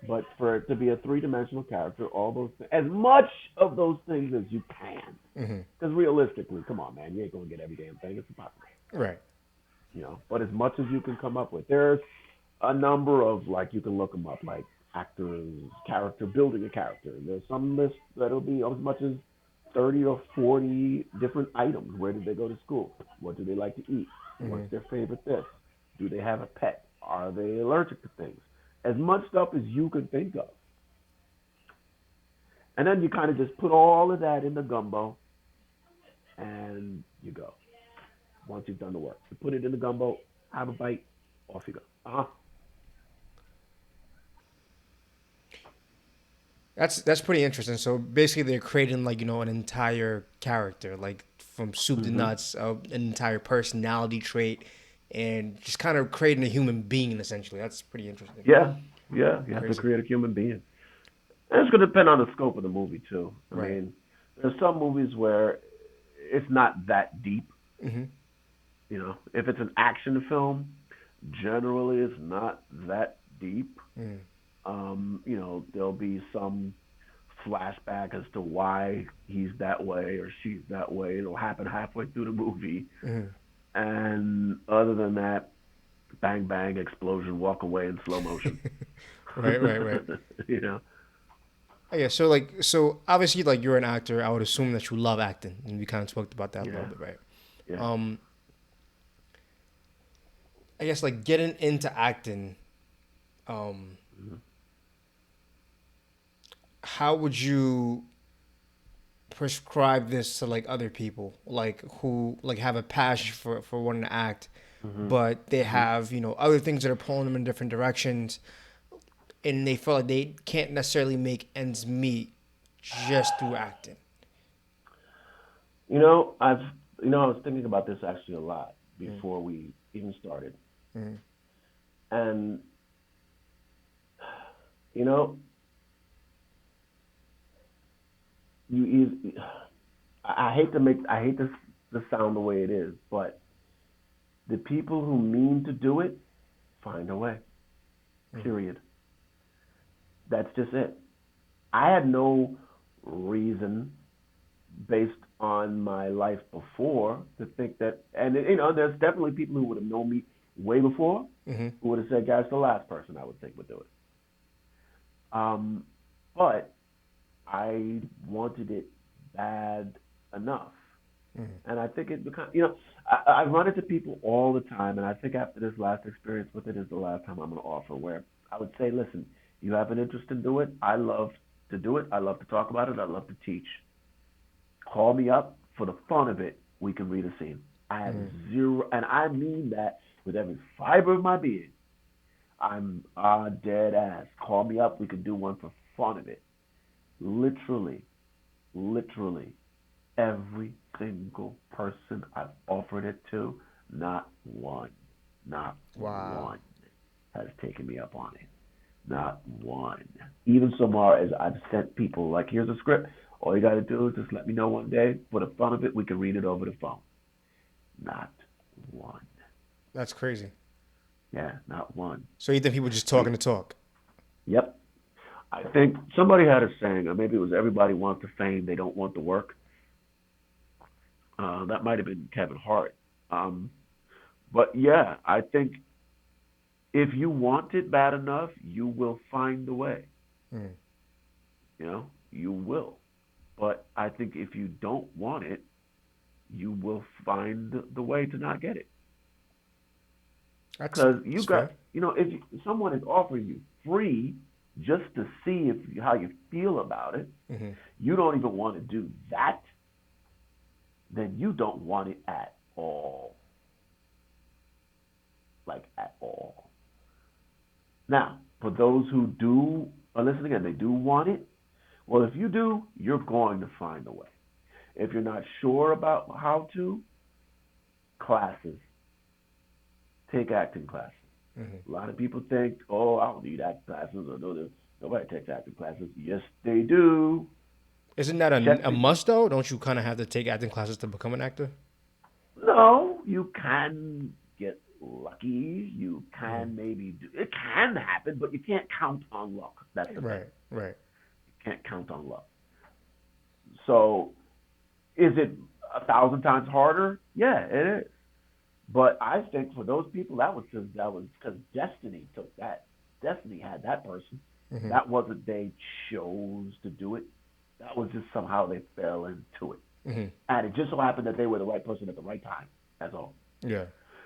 But for it to be a three-dimensional character, all those as much of those things as you can, Mm-hmm. because realistically, come on, man, you ain't gonna get every damn thing. It's impossible. Right. But as much as you can come up with, there's a number of like you can look them up, like actors, character building a character. There's some lists that'll be as much as 30 or 40 different items. Where did they go to school? What do they like to eat? Mm-hmm. What's their favorite this? Do they have a pet? Are they allergic to things? As much stuff as you can think of. And then you kind of just put all of that in the gumbo and you go. Once you've done the work, you put it in the gumbo, have a bite, off you go. Uh huh. That's pretty interesting. So basically, they're creating like an entire character, like from soup to Mm-hmm. nuts, an entire personality trait, and just kind of creating a human being essentially. That's pretty interesting. Yeah, yeah. You have to Crazy. create a human being. And it's going to depend on the scope of the movie too. I Right. mean, there's some movies where it's not that deep. Mm-hmm. If it's an action film, generally it's not that deep. Mm-hmm. There'll be some flashback as to why he's that way or she's that way. It'll happen halfway through the movie, Mm-hmm. and other than that, bang bang, explosion, walk away in slow motion. Right. Right. Right. you know, Yeah. So obviously, like you're an actor. I would assume that you love acting, and we kind of talked about that a little yeah, bit, right? yeah. Um, I guess like getting into acting. Um, Mhm. how would you prescribe this to like other people like who like have a passion for wanting to act Mhm. but they Mhm. have other things that are pulling them in different directions and they feel like they can't necessarily make ends meet just through acting. You know, I've I was thinking about this actually a lot Mm, before we even started, mm, and you know, you eas- I hate this to sound the way it is, but the people who mean to do it find a way. mm, Period. That's just it. I had no reason based on my life before to think that, and there's definitely people who would have known me way before mm, who would have said, "Guy's the last person I would think would do it." Um, but I wanted it bad enough, mm, and I think it become, I run into people all the time, and I think after this last experience with it is the last time I'm going to offer where I would say, "Listen, you have an interest in do it. I love to do it. I love to talk about it. I love to teach. Call me up for the fun of it. We can read a scene." I have zero, and I mean that with every fiber of my being. I'm dead ass. Call me up. We can do one for fun of it. Literally, literally, every single person I've offered it to, not Wow. one has taken me up on it. Not one. Even so far as I've sent people, like, here's a script. All you got to do is just let me know one day. For the fun of it, we can read it over the phone. Not one. That's crazy. Yeah, not one. So you think people just talking to talk? Yep. I think somebody had a saying, or maybe it was everybody wants the fame, they don't want the work. That might have been Kevin Hart. Um, but yeah, I think if you want it bad enough, you will find the way. Mm. You will. But I think if you don't want it, you will find the way to not get it. Because you That's got, fair. if someone is offering you free just to see how you feel about it, Hmm. you don't even want to do that, then you don't want it at all. Like, at all. Now, for those who do are listening and they do want it, well, if you do, you're going to find a way. If you're not sure about how to, classes, take acting classes. Hmm. A lot of people think, oh, I don't need acting classes or no, nobody takes acting classes. Yes, they do. Isn't that Check a the. must though? Don't you kind of have to take acting classes to become an actor? No, you can get lucky. You Mm. can maybe do. It can happen, but you can't count on luck. That's the thing. Right. Right. You can't count on luck. So, is it 1,000 times harder? Yeah, it is. But I think for those people, that was because destiny took that. Destiny had that person. Hmm. That wasn't they chose to do it. That was just somehow they fell into it, Hmm. and it just so happened that they were the right person at the right time. That's all. Yeah.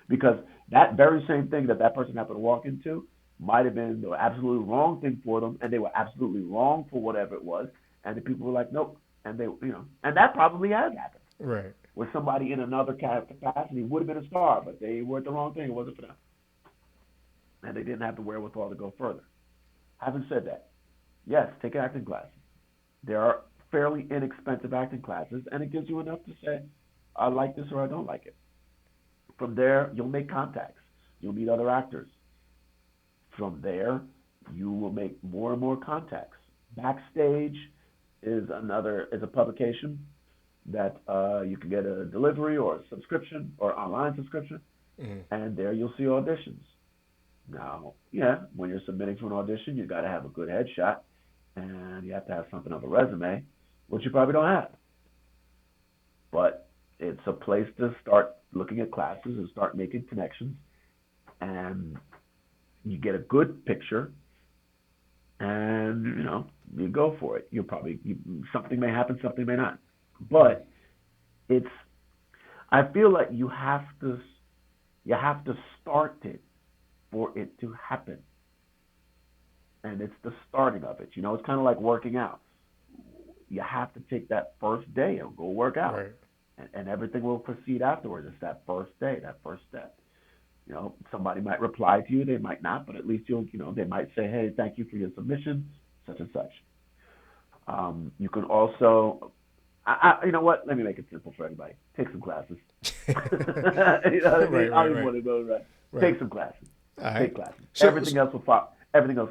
Because that very same thing that person happened to walk into might have been the absolutely wrong thing for them, and they were absolutely wrong for whatever it was, and the people were like, nope, and and that probably has happened Right. where somebody in another capacity would have been a star, but they were the wrong thing. It wasn't for them, and they didn't have the wherewithal to go further. Having said that, yes, take acting classes. There are fairly inexpensive acting classes, and it gives you enough to say, I like this or I don't like it. From there, you'll make contacts. You'll meet other actors. From there, you will make more and more contacts. Backstage is a publication that you can get a delivery or a subscription or online subscription, Hmm. and there you'll see auditions. Now, yeah, when you're submitting for an audition, you got to have a good headshot, and you have to have something of a resume, which you probably don't have. But it's a place to start looking at classes and start making connections, and you get a good picture, and you go for it. Something may happen, something may not, but it's. I feel like you have to start it for it to happen, and it's the starting of it. It's kind of like working out. You have to take that first day and go work out, Right. and everything will proceed afterwards. It's that first day, that first step. Somebody might reply to you, they might not, but at least they might say, hey, thank you for your submission, such and such. You can also, you know what? Let me make it simple for everybody. Take some classes. You know what I mean? Right. I Right. don't even Right. want to go right. Right. Take some classes. All right. Take classes. So, Everything else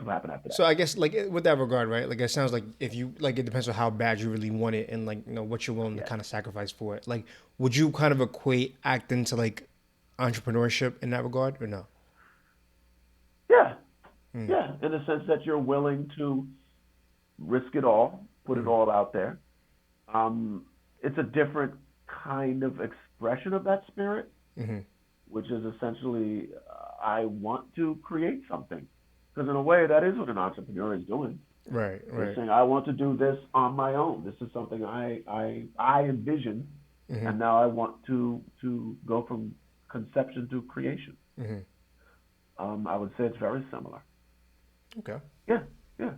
will happen after so that. I guess like with that regard, right? Like it sounds like if you like, it depends on how bad you really want it and like what you're willing to Yes. kind of sacrifice for it. Like, would you kind of equate acting to like entrepreneurship in that regard or no? Yeah. Mm. Yeah. In the sense that you're willing to risk it all, put it Mm. all out there. It's a different kind of expression of that spirit, Mm-hmm. which is essentially, I want to create something. Because in a way, that is what an entrepreneur is doing. Right. They're Right. saying, I want to do this on my own. This is something I envision, Mm-hmm. and now I want to go from conception to creation. Mm-hmm. I would say it's very similar. Okay. Yeah, yeah,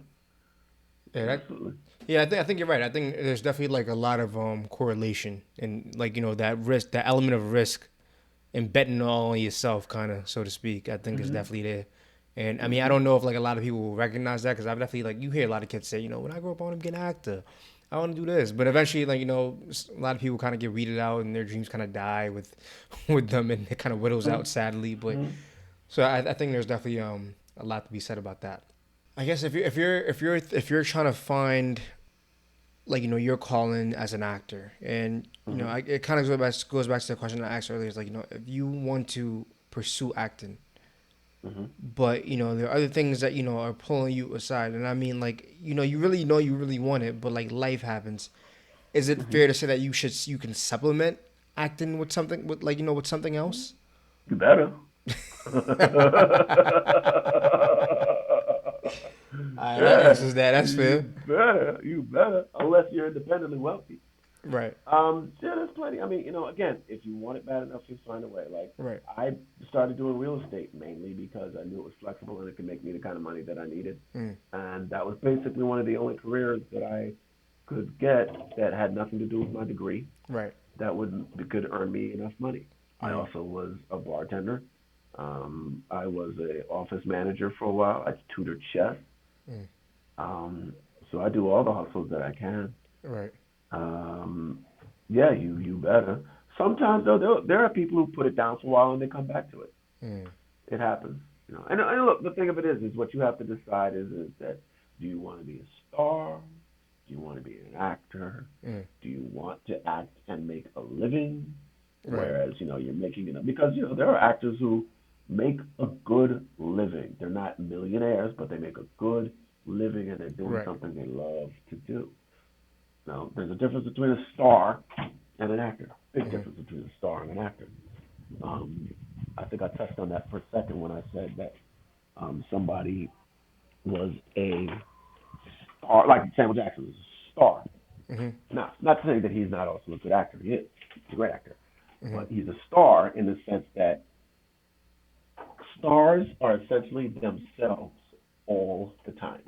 Yeah. absolutely. Yeah. I think you're right. I think there's definitely like a lot of correlation and like that risk, that element of risk and betting all on yourself, kind of, so to speak. I think is Mhm. definitely there. And I mean, I Mhm. don't know if like a lot of people will recognize that because I've definitely like you hear a lot of kids say, when I grow up, I want to be an actor. I want to do this, but eventually, like a lot of people kind of get weeded out and their dreams kind of die with, with them, and it kind of whittles out sadly. But Mhm. so I think there's definitely a lot to be said about that. I guess if you're trying to find like your calling as an actor, and Mhm. it kind of goes back to the question I asked earlier. Is like if you want to pursue acting, Mhm. but there are other things that are pulling you aside, and I mean like you really want it, but like life happens. Is it Mhm. fair to say that you can supplement acting with something with with something else? You better. Alright, that Yeah, answers that. That's you fair. better. You better. Unless you're independently wealthy. Right. Yeah, there's plenty. I mean, again, if you want it bad enough, you'll find a way. Like, Right. I started doing real estate mainly because I knew it was flexible and it could make me the kind of money that I needed. Mm. And that was basically one of the only careers that I could get that had nothing to do with my degree Right. that could earn me enough money. I Mm. also was a bartender. I was a office manager for a while. I tutored chess. Mm. Um, so I do all the hustles that I can. Right. Um, yeah, you better. Sometimes though, there are people who put it down for a while and they come back to it. Mm. It happens. And look, the thing of it is what you have to decide is that do you want to be a star? Do you want to be an actor? Mm. Do you want to act and make a living? Right. Whereas you're making it because there are actors who make a good living. They're not millionaires, but they make a good living and they're doing Right. something they love to do. Now, there's a difference between a star and an actor. Big Mm. difference between a star and an actor. Um, I think I touched on that for a second when I said that somebody was a star, like Samuel Jackson was a star. Mm. Now, not to say that he's not also a good actor. He is. He's a great actor. Mm. But he's a star in the sense that stars are essentially themselves all the time.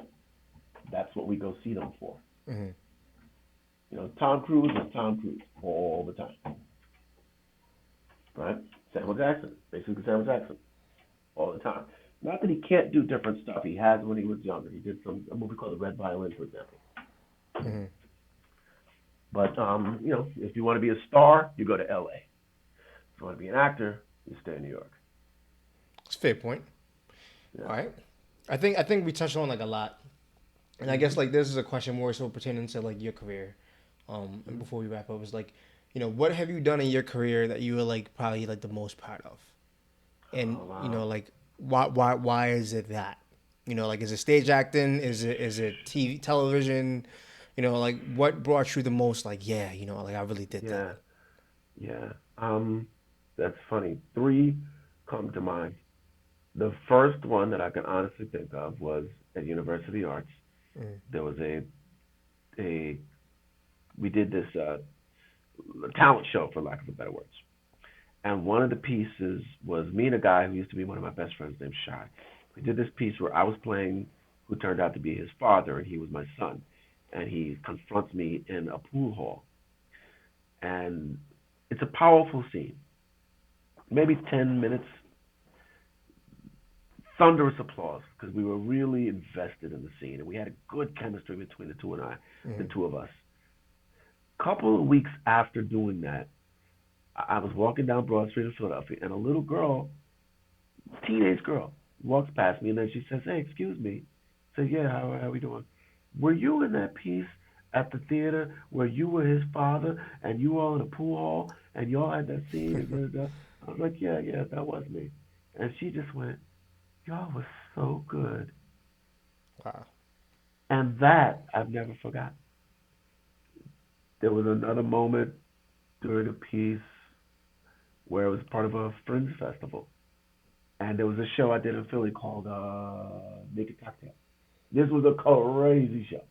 That's what we go see them for. Mm. Tom Cruise is Tom Cruise all the time, right? Samuel Jackson, basically Samuel Jackson, all the time. Not that he can't do different stuff. He has when he was younger. He did a movie called The Red Violin, for example. Mm. But if you want to be a star, you go to L.A. If you want to be an actor, you stay in New York. It's a fair point. Yeah. All right. I think we touched on like a lot, and I guess Mhm. like this is a question more so pertaining to like your career. And Mhm. before we wrap up, is like, what have you done in your career that you were like probably like the most proud of, and Oh wow. like why is it that, like is it stage acting, is it TV television, like what brought you the most like yeah, like I really did that. Yeah. Yeah. That's funny. Three come to mind. The first one that I can honestly think of was at University Arts. Mm. There was a we did this talent show for lack of a better words. And one of the pieces was me and a guy who used to be one of my best friends named Shy. We did this piece where I was playing who turned out to be his father and he was my son. And he confronts me in a pool hall. And it's a powerful scene. Maybe 10 minutes, thunderous applause because we were really invested in the scene and we had a good chemistry between the Mm. two of us. Couple of weeks after doing that, I was walking down Broad Street in Philadelphia and a little girl, teenage girl, walks past me and then she says, "Hey, excuse me." I say, "Yeah, how are we doing? Were you in that piece at the theater where you were his father and you were all in a pool hall and y'all had that scene?" And da, da, da. I was like, "Yeah, yeah, that was me." And she just went, "Y'all was so good." Wow. And that I've never forgotten. There was another moment during a piece where it was part of a Fringe festival. And there was a show I did in Philly called Naked Cocktail. This was a crazy show.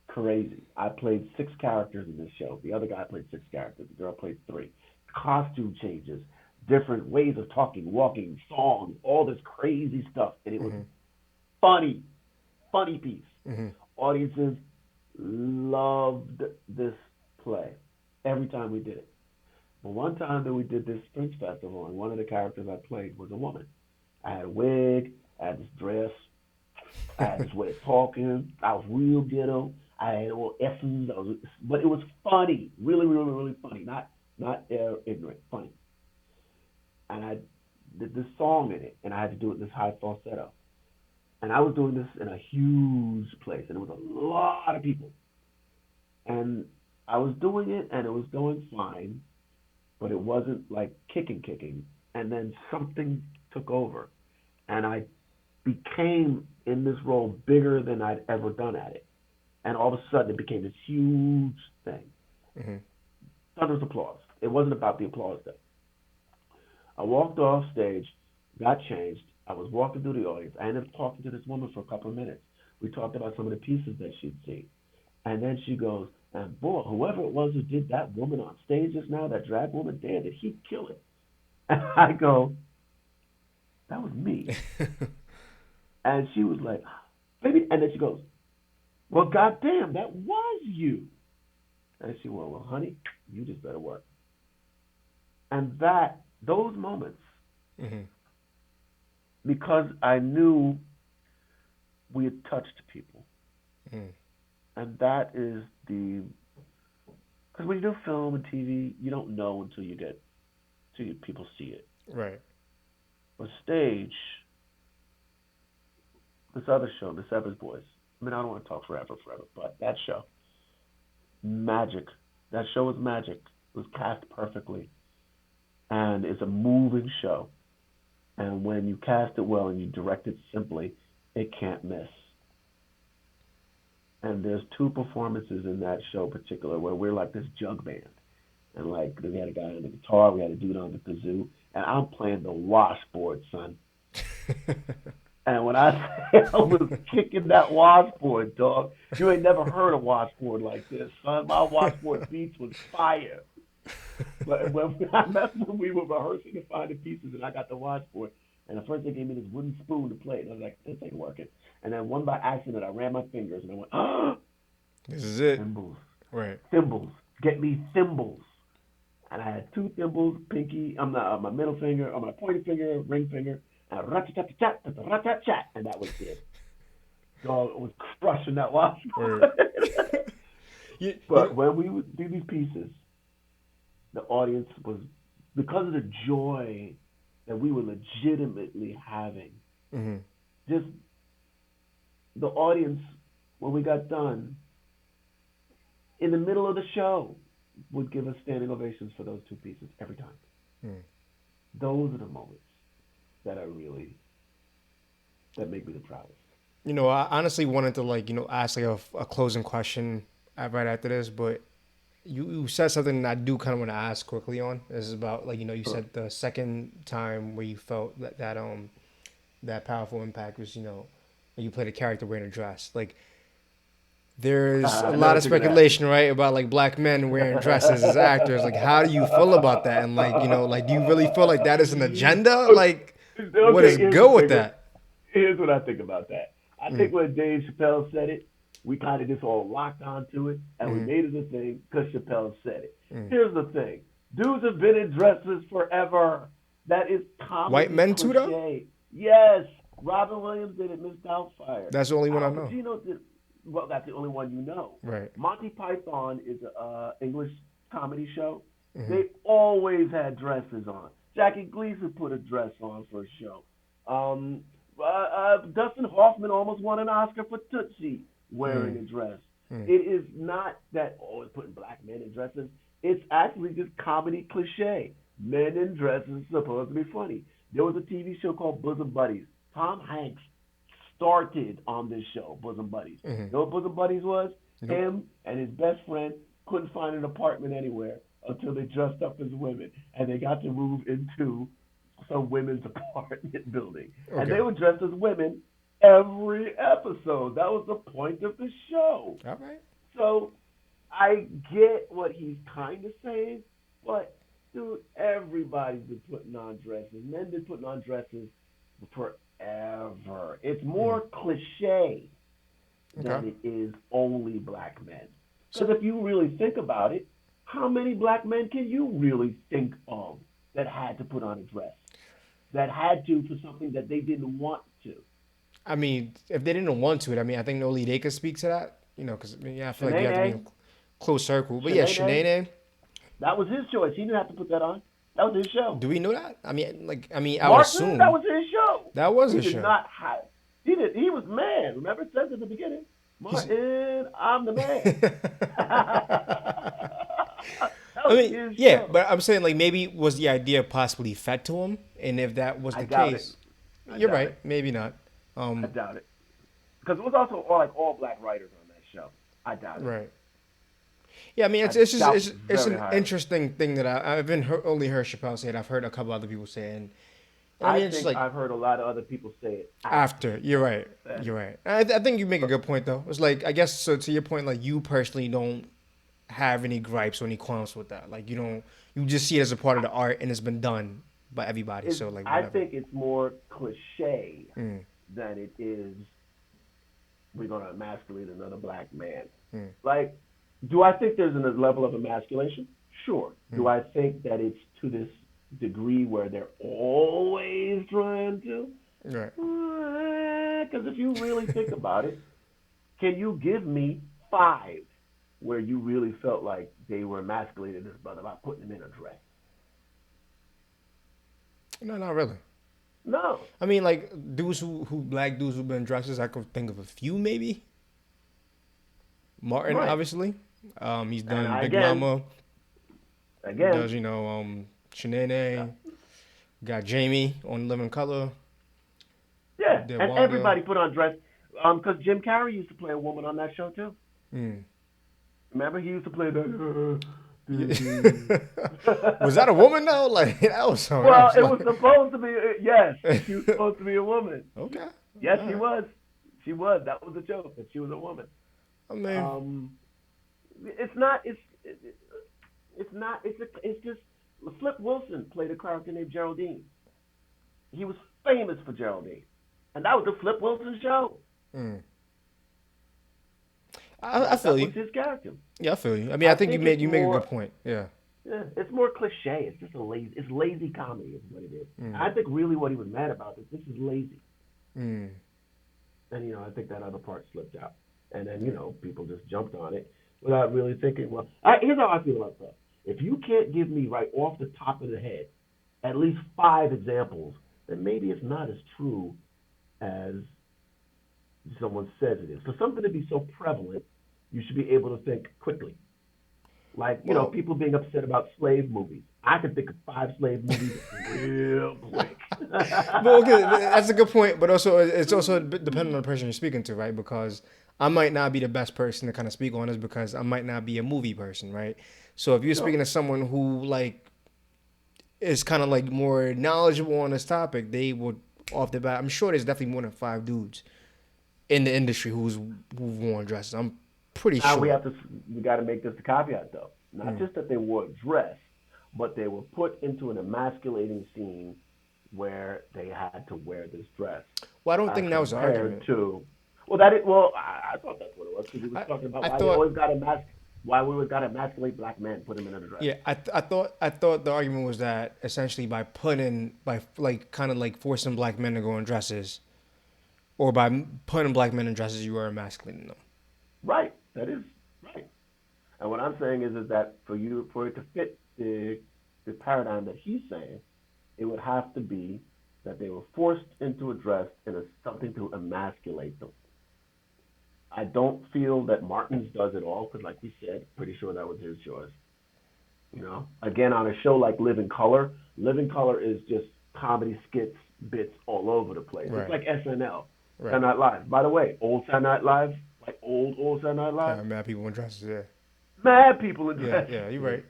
Crazy. I played six characters in this show. The other guy played six characters. The girl played three. Costume changes, different ways of talking, walking, songs, all this crazy stuff. And it was Mm-hmm. funny, funny piece. Mm-hmm. Audiences loved this play every time we did it. But one time that we did this Fringe Festival, and one of the characters I played was a woman. I had a wig, I had this dress, I had this way of talking. I was real ghetto. I had all S's. But it was funny, really, really, really funny. Not ignorant, funny. And I did this song in it, and I had to do it in this high falsetto. And I was doing this in a huge place, and it was a lot of people. And I was doing it, and it was going fine, but it wasn't like kicking. And then something took over, and I became in this role bigger than I'd ever done at it. And all of a sudden, it became this huge thing. Mm-hmm. Thunderous applause. It wasn't about the applause, though. I walked off stage, got changed. I was walking through the audience. I ended up talking to this woman for a couple of minutes. We talked about some of the pieces that she'd seen. And then she goes, and boy, whoever it was who did that woman on stage just now, that drag woman, damn, did he kill it? And I go, that was me. And she was like, baby. And then she goes, well, goddamn, that was you. And she went, well, honey, you just better work. And those moments, Mm-hmm. because I knew we had touched people. Mm-hmm. And that is because when you do film and TV, you don't know until people see it. Right. But stage, this other show, The Severs Boys. I mean, I don't want to talk forever, but that show, magic. That show was magic. It was cast perfectly, and it's a moving show. And when you cast it well and you direct it simply, it can't miss. And there's two performances in that show in particular where we're like this jug band. And like we had a guy on the guitar, we had a dude on the kazoo, and I'm playing the washboard, son. And when I say I was kicking that washboard, dog, you ain't never heard a washboard like this, son. My washboard beats was fire. But that's when we were rehearsing to find the pieces, and I got the washboard. And the first they gave me this wooden spoon to play, and I was like, this ain't working. And then one by accident, I ran my fingers, and I went, ah, This is it. thimbles, Right. thimbles, get me thimbles. And I had two thimbles, pinky, my middle finger, my pointer finger, ring finger, and rat-a-tat-tat-tat, and that was it. Dog was crushing that washboard. Right. But when we would do these pieces, the audience was, because of the joy that we were legitimately having, Mm-hmm. just the audience, when we got done, in the middle of the show, would give us standing ovations for those two pieces every time. Mm. Those are the moments that that make me the proudest. I honestly wanted to ask a closing question right after this, but you said something that I do kind of want to ask quickly on. This is about you Sure. said the second time where you felt that powerful impact was when you played a character wearing a dress. Like there's a I lot never of figured that. speculation, right, about like black men wearing dresses as actors. Like how do you feel about that? And do you really feel like that is an agenda? Like what Okay, is here's the good with thing. that? Here's what I think about that. I Mm, think when Dave Chappelle said it, we kind of just all locked onto it, and we mm, made it a thing because Chappelle said it. mm. Here's the thing: dudes have been in dresses forever. That is White comedy men too, though. cliche. Yes, Robin Williams did it. Miss Doubtfire. That's the only one I Al know. Pacino did. Well, that's the only one you know. Right. Monty Python is an English comedy show. Hmm. They always had dresses on. Jackie Gleason put a dress on for a show. Um, Dustin Hoffman almost won an Oscar for Tootsie wearing Mm, a dress. mm. It is not that always putting black men in dresses. It's actually just comedy cliche. Men in dresses supposed to be funny. There was a TV show called Bosom Buddies. Tom Hanks started on this show, Bosom Buddies. Hmm. You know what Bosom Buddies was? Nope. Him and his best friend couldn't find an apartment anywhere until they dressed up as women, and they got to move into some women's apartment building, and they Okay. were dressed as women every episode. That was the point of the show. All right. So I get what he's kind of saying, but dude, everybody's been putting on dresses. Men been putting on dresses forever. It's Mm. more cliche Okay. than it is only black men. So Because if you really think about it, how many black men can you really think of that had to put on a dress? That had to for something that they didn't want to? I mean, if they didn't want to, I mean, I think only they could speak to that. You know, because I mean, yeah, I feel like you have to be in Shanae, a close circle. But yeah, Shanae, Shanae, that was his choice. He didn't have to put that on. That was his show. do we know that? I mean, I would Martin, that assume was his show. that was He a did show. not have. He did. He was mad. Remember, it says at the beginning, He's, Martin, I'm the man. That I was mean, his yeah, show. but I'm saying like maybe was the idea possibly fed to him, and if that was I the doubt it. case, I you're doubt right. it. Maybe not. I doubt it. Because it was also all black writers on that show. I doubt it. Right. Yeah, I mean, I it's just doubt it's very an highly. interesting thing that I've been only heard Chappelle say it. I've heard a couple other people say it. And I I mean, it's just think like I've heard a lot of other people say it after. after. You're right. You're right. I think you make a good point though. It's like I guess so to your point, like you personally don't have any gripes or any qualms with that. Like you don't. You just see it as a part of the art, and it's been done by everybody. So like I whatever. think it's more cliche Mm, than it is we're going to emasculate another black man. mm, Like, do I think there's a level of emasculation? Sure. Do mm. I think that it's to this degree where they're always trying to? Right. Because if you really think about it, can you give me five where you really felt like they were emasculated this brother by putting him in a dress? No, not really. No. I mean, like dudes who black dudes who've been in dresses, I could think of a few maybe. Martin, Right. obviously. He's And done I, Big Mama. He again, does, Shanae. Got Jamie on Living Color. yeah. Did And Wanda. everybody put on dress. Because Jim Carrey used to play a woman on that show too. Mm. Remember, he used to play the. Was that a woman though? Like that was something Well, else. it was Like, supposed to be. Yes, she was supposed to be a woman. okay. Yes, All she right. was. She was. That was a joke that she was a woman. I mean, Um, it's not. It's not. It's just. Flip Wilson played a character named Geraldine. He was famous for Geraldine, and that was the Flip Wilson show. mm. I feel That was you. his character. Yeah, I feel you. I mean, I I think think it's you make a more. good point. Yeah. Yeah, it's more cliche. It's just a lazy. It's lazy comedy, is what it is. Mm. I think really what he was mad about is this is lazy, Mm. and I think that other part slipped out, and then people just jumped on it without really thinking. Well, here's how I feel about stuff. If you can't give me right off the top of the head at least five examples, then maybe it's not as true as someone says it is. For something to be so prevalent, you should be able to think quickly. Like, Well, people being upset about slave movies. I could think of five slave movies real quick. well, okay, that's a good point, but also it's also dependent on the person you're speaking to, right? Because I might not be the best person to kind of speak on this because I might not be a movie person, right? So if you're Sure. speaking to someone who like is kind of like more knowledgeable on this topic, they would off the bat. I'm sure there's definitely more than five dudes in the industry who've worn dresses. I'm pretty Now sure. we got to make this the caveat though. Not Mm. just that they wore a dress, but they were put into an emasculating scene where they had to wear this dress. Well, I don't think that was an Compared argument. to, well, that is, well, I thought that's what it was because he was I talking about I why they thought always got to why we always got to emasculate black men, put them in a dress. yeah, I thought the argument was that essentially by like kind of like forcing black men to go in dresses, or by putting black men in dresses, you are emasculating them. Right. That is right. And what I'm saying is that for it to fit the paradigm that he's saying, it would have to be that they were forced into a dress and it's something to emasculate them. I don't feel that Martin's does it all because, like we said, pretty sure that was his choice. Again, on a show like Living Color is just comedy skits, bits all over the place. Right. It's like SNL, Right. Saturday Night Live. By the way, old Saturday Night Live, like old Saturday Night Live, Mad people in dresses. Yeah. mad people in Yeah. dresses. Yeah. You're right.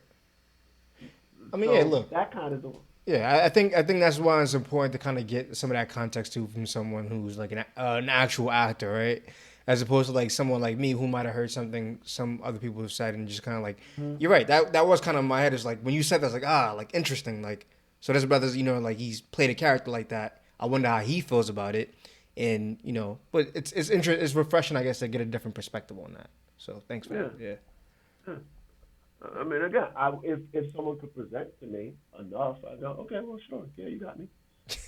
I mean, yeah. So Look. that kind of Yeah. I think that's why it's important to kind of get some of that context too from someone who's like an actual actor, right? As opposed to like someone like me who might have heard something some other people have said and just kind of like, you're right. That was kind of in my head. Is like when you said that, I was like like interesting. Like so, this brother's like he's played a character like that. I wonder how he feels about it, and but it's refreshing, I guess, to get a different perspective on that. So thanks for yeah. that. Yeah. yeah. I mean, again, if someone could present to me enough, I go, okay, well, sure, yeah, you got me.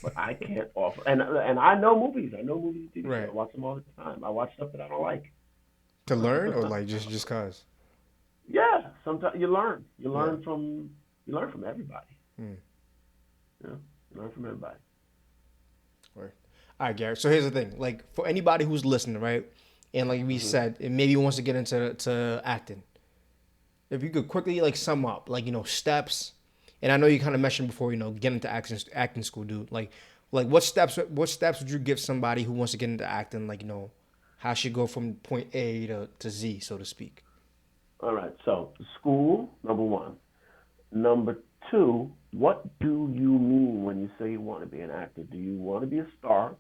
But I can't offer, and I know movies. I know movies and TV shows. I Right. watch them all the time. I watch stuff that I don't like. To learn or like just cause? Yeah, sometimes you learn. Yeah. You learn from everybody. Mm. You know, you learn from everybody. Right. All right, Garrett. So here's the thing. Like for anybody who's listening, right, and like we Hmm. said, and maybe wants to get into acting, if you could quickly like sum up, like steps, and I know you kind of mentioned before, get into acting school, dude. Like what steps would you give somebody who wants to get into acting? Like how should go from point A to Z, so to speak. All right. So school, number one. Number two, what do you mean when you say you want to be an actor? Do you want to be a star?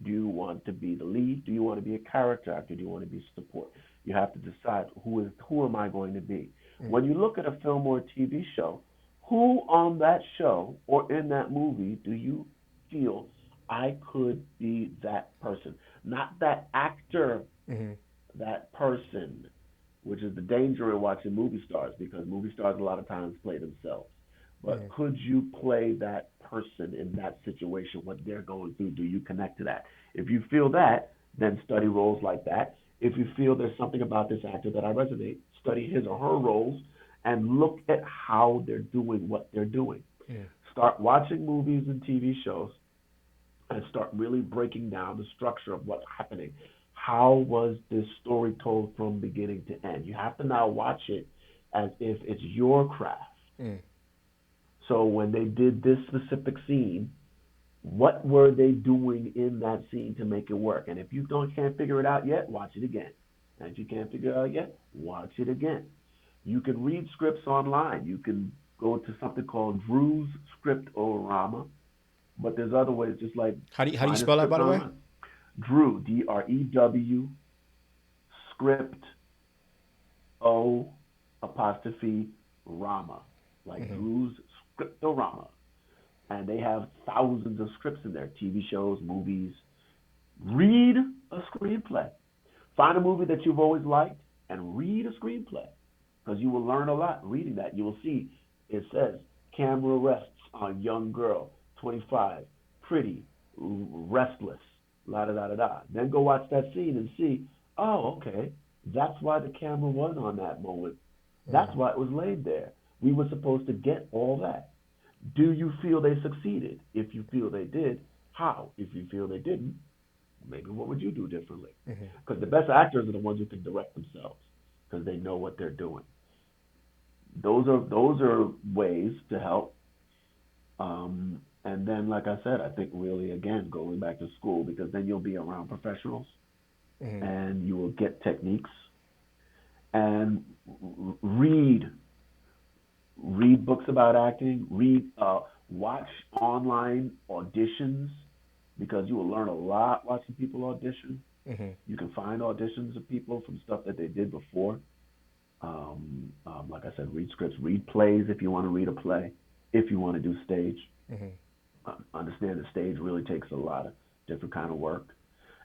Do you want to be the lead? Do you want to be a character actor? Do you want to be support? You have to decide who am I going to be. Mm. When you look at a film or a TV show, who on that show or in that movie do you feel I could be that person? Not that actor, Mm-hmm. that person, which is the danger in watching movie stars because movie stars a lot of times play themselves. But Mm-hmm. could you play that person in that situation, what they're going through? Do you connect to that? If you feel that, then study roles like that. If you feel there's something about this actor that I resonate, study his or her roles and look at how they're doing what they're doing. Mm-hmm. Start watching movies and TV shows and start really breaking down the structure of what's happening. How was this story told from beginning to end? You have to now watch it as if it's your craft. Mm-hmm. So when they did this specific scene, what were they doing in that scene to make it work? And if you can't figure it out yet, watch it again. And if you can't figure it out yet, watch it again. You can read scripts online. You can go to something called Drew's Scriptorama, but there's other ways, just like How do you find a spell that, script by the way? online. Drew, Drew, script O apostrophe Rama, like Mm-hmm. Drew's Scriptorama. And they have thousands of scripts in there, TV shows, movies. Read a screenplay. Find a movie that you've always liked and read a screenplay because you will learn a lot reading that. You will see it says camera rests on young girl, 25, pretty, restless, la da da da da. Then go watch that scene and see, oh, okay, that's why the camera was on that moment. That's Mm-hmm. why it was laid there. We were supposed to get all that. Do you feel they succeeded? If you feel they did, how? If you feel they didn't, maybe what would you do differently? Mm-hmm. Because the best actors are the ones who can direct themselves because they know what they're doing. Those are ways to help. And then, like I said, I think really again going back to school because then you'll be around professionals Mm-hmm. and you will get techniques and read read books about acting, watch online auditions because you will learn a lot watching people audition. Mm-hmm. You can find auditions of people from stuff that they did before. Like I said, read scripts, read plays if you want to read a play, if you want to do stage. Mm-hmm. Understand the stage really takes a lot of different kind of work.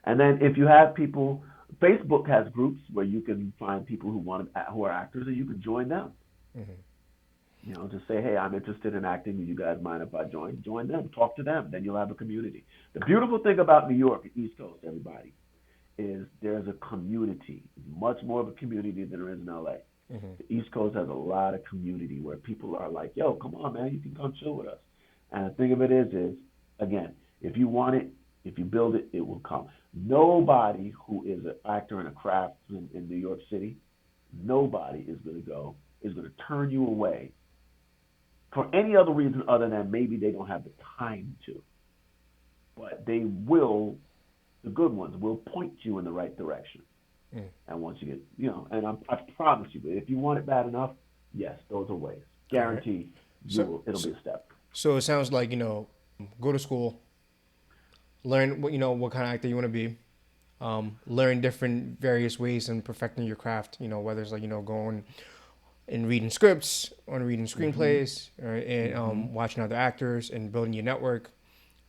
And then if you have people, Facebook has groups where you can find people who are actors, and you can join them. Mm-hmm. Just say, hey, I'm interested in acting. Do you guys mind if I join? Join them. Talk to them. Then you'll have a community. The beautiful thing about New York, the East Coast, everybody, is there's a community, much more of a community than there is in LA. Mm-hmm. The East Coast has a lot of community where people are like, yo, come on, man, you can come chill with us. And the thing of it is again, if you want it, if you build it, it will come. Nobody who is an actor and a craftsman in New York City, nobody is going to turn you away for any other reason other than maybe they don't have the time to. But they will, the good ones will point you in the right direction. Mm. And once you get, and I promise you, if you want it bad enough, yes, those are ways. All right. Guarantee So, it'll so be a step. so it sounds like go to school, learn what kind of actor you want to be, learn different various ways in perfecting your craft. Whether it's like going and reading scripts, or reading Hmm. screenplays, or and Hmm. watching other actors and building your network.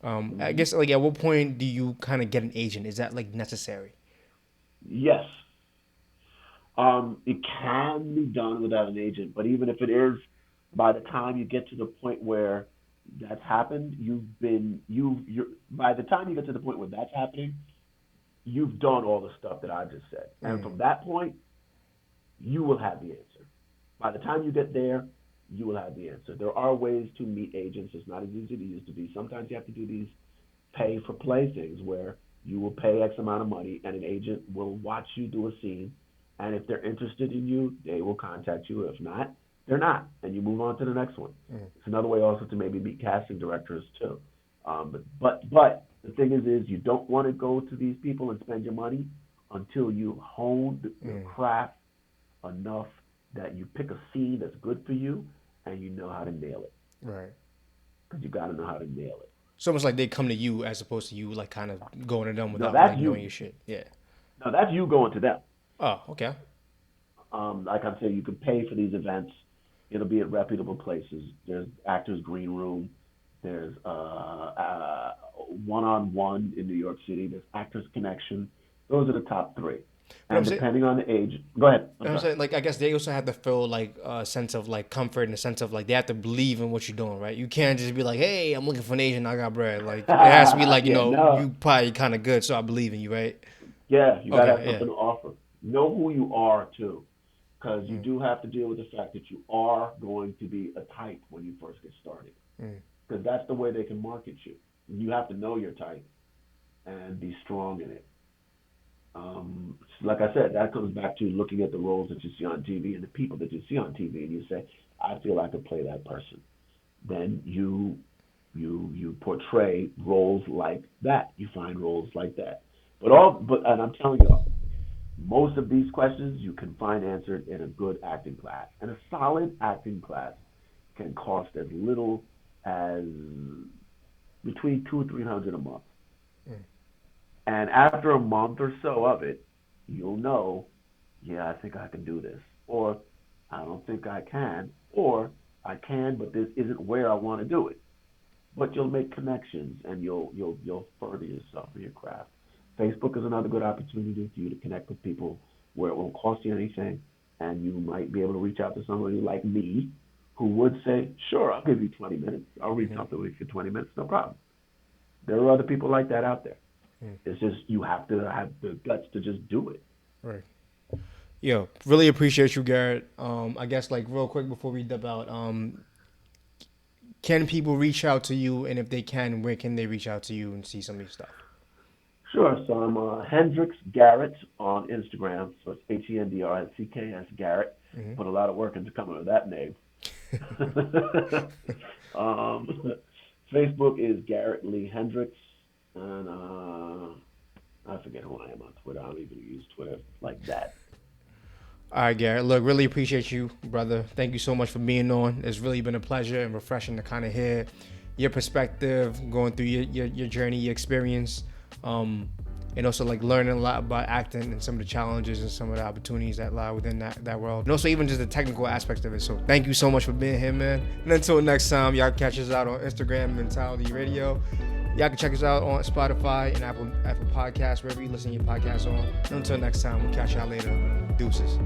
I Hmm. guess like at what point do you kind of get an agent? Is that like necessary? Yes. It can be done without an agent, but even if it is, by the time you get to the point where that's happened, you're by the time you get to the point where that's happening, you've done all the stuff that I just said, and Mm. from that point, you will have the answer. By the time you get there, you will have the answer. There are ways to meet agents. It's not as easy as it used to be. Sometimes you have to do these pay for play things where you will pay X amount of money and an agent will watch you do a scene. And if they're interested in you, they will contact you. If not, they're not. And you move on to the next one. Mm. It's another way also to maybe meet casting directors too. But the thing is you don't want to go to these people and spend your money until you honed your craft enough that you pick a scene that's good for you and you know how to nail it. Right. Because you got to know how to nail it. It's almost like they come to you as opposed to you like kind of going to them No, without that's like you. knowing your shit. Yeah. No, that's you going to them. Oh, okay. Like I'm saying, you can pay for these events. It'll be at reputable places. There's Actors Green Room. There's One-on-One in New York City. There's Actors Connection. Those are the top three. But I'm And saying, depending on the age, go ahead. I'm saying, like, I guess they also have to feel like a sense of like comfort and a sense of like they have to believe in what you're doing, right? You can't just be like, hey, I'm looking for an agent, I got bread. Like, it has to be like, Yeah, no. you probably kind of good, so I believe in you, right? Yeah, you gotta have Okay, yeah. something to offer. Know who you are too, because you Mm, do have to deal with the fact that you are going to be a type when you first get started, mm, because that's the way they can market you. You have to know your type and be strong in it. Like I said, that comes back to looking at the roles that you see on TV and the people that you see on TV, and you say, "I feel I could play that person." Then you portray roles like that. You find roles like that. And I'm telling you, most of these questions you can find answered in a good acting class, and a solid acting class can cost as little as between 200 or 300 a month. mm. And after a month or so of it, you'll know, yeah, I think I can do this, or I don't think I can, or I can, but this isn't where I want to do it. But you'll make connections and you'll further yourself in your craft. Facebook is another good opportunity for you to connect with people where it won't cost you anything, and you might be able to reach out to somebody like me who would say, "Sure, I'll give you 20 minutes. I'll read Mm-hmm. something with you for 20 minutes, no problem." There are other people like that out there. Mm. It's just you have to have the guts to just do it. Right. Yo, really appreciate you, Garrett. I guess like real quick before we dip out, can people reach out to you, and if they can, where can they reach out to you and see some of your stuff? Sure. So I'm Hendricks Garrett on Instagram. So it's HENDRICKS Garrett. Mm-hmm. Put a lot of work into coming up with that name. Facebook is Garrett Lee Hendricks, and I forget who I am on Twitter. I don't even use Twitter like that. All right, Garrett. Look, really appreciate you, brother. Thank you so much for being on. It's really been a pleasure and refreshing to kind of hear your perspective, going through your journey, your experience, and also like learning a lot about acting and some of the challenges and some of the opportunities that lie within that world. And also even just the technical aspects of it. So thank you so much for being here, man. And until next time, y'all can catch us out on Instagram, Mentality Radio. Y'all can check us out on Spotify and Apple Podcasts, wherever you listen to your podcasts on. And until next time, we'll catch y'all later. Deuces.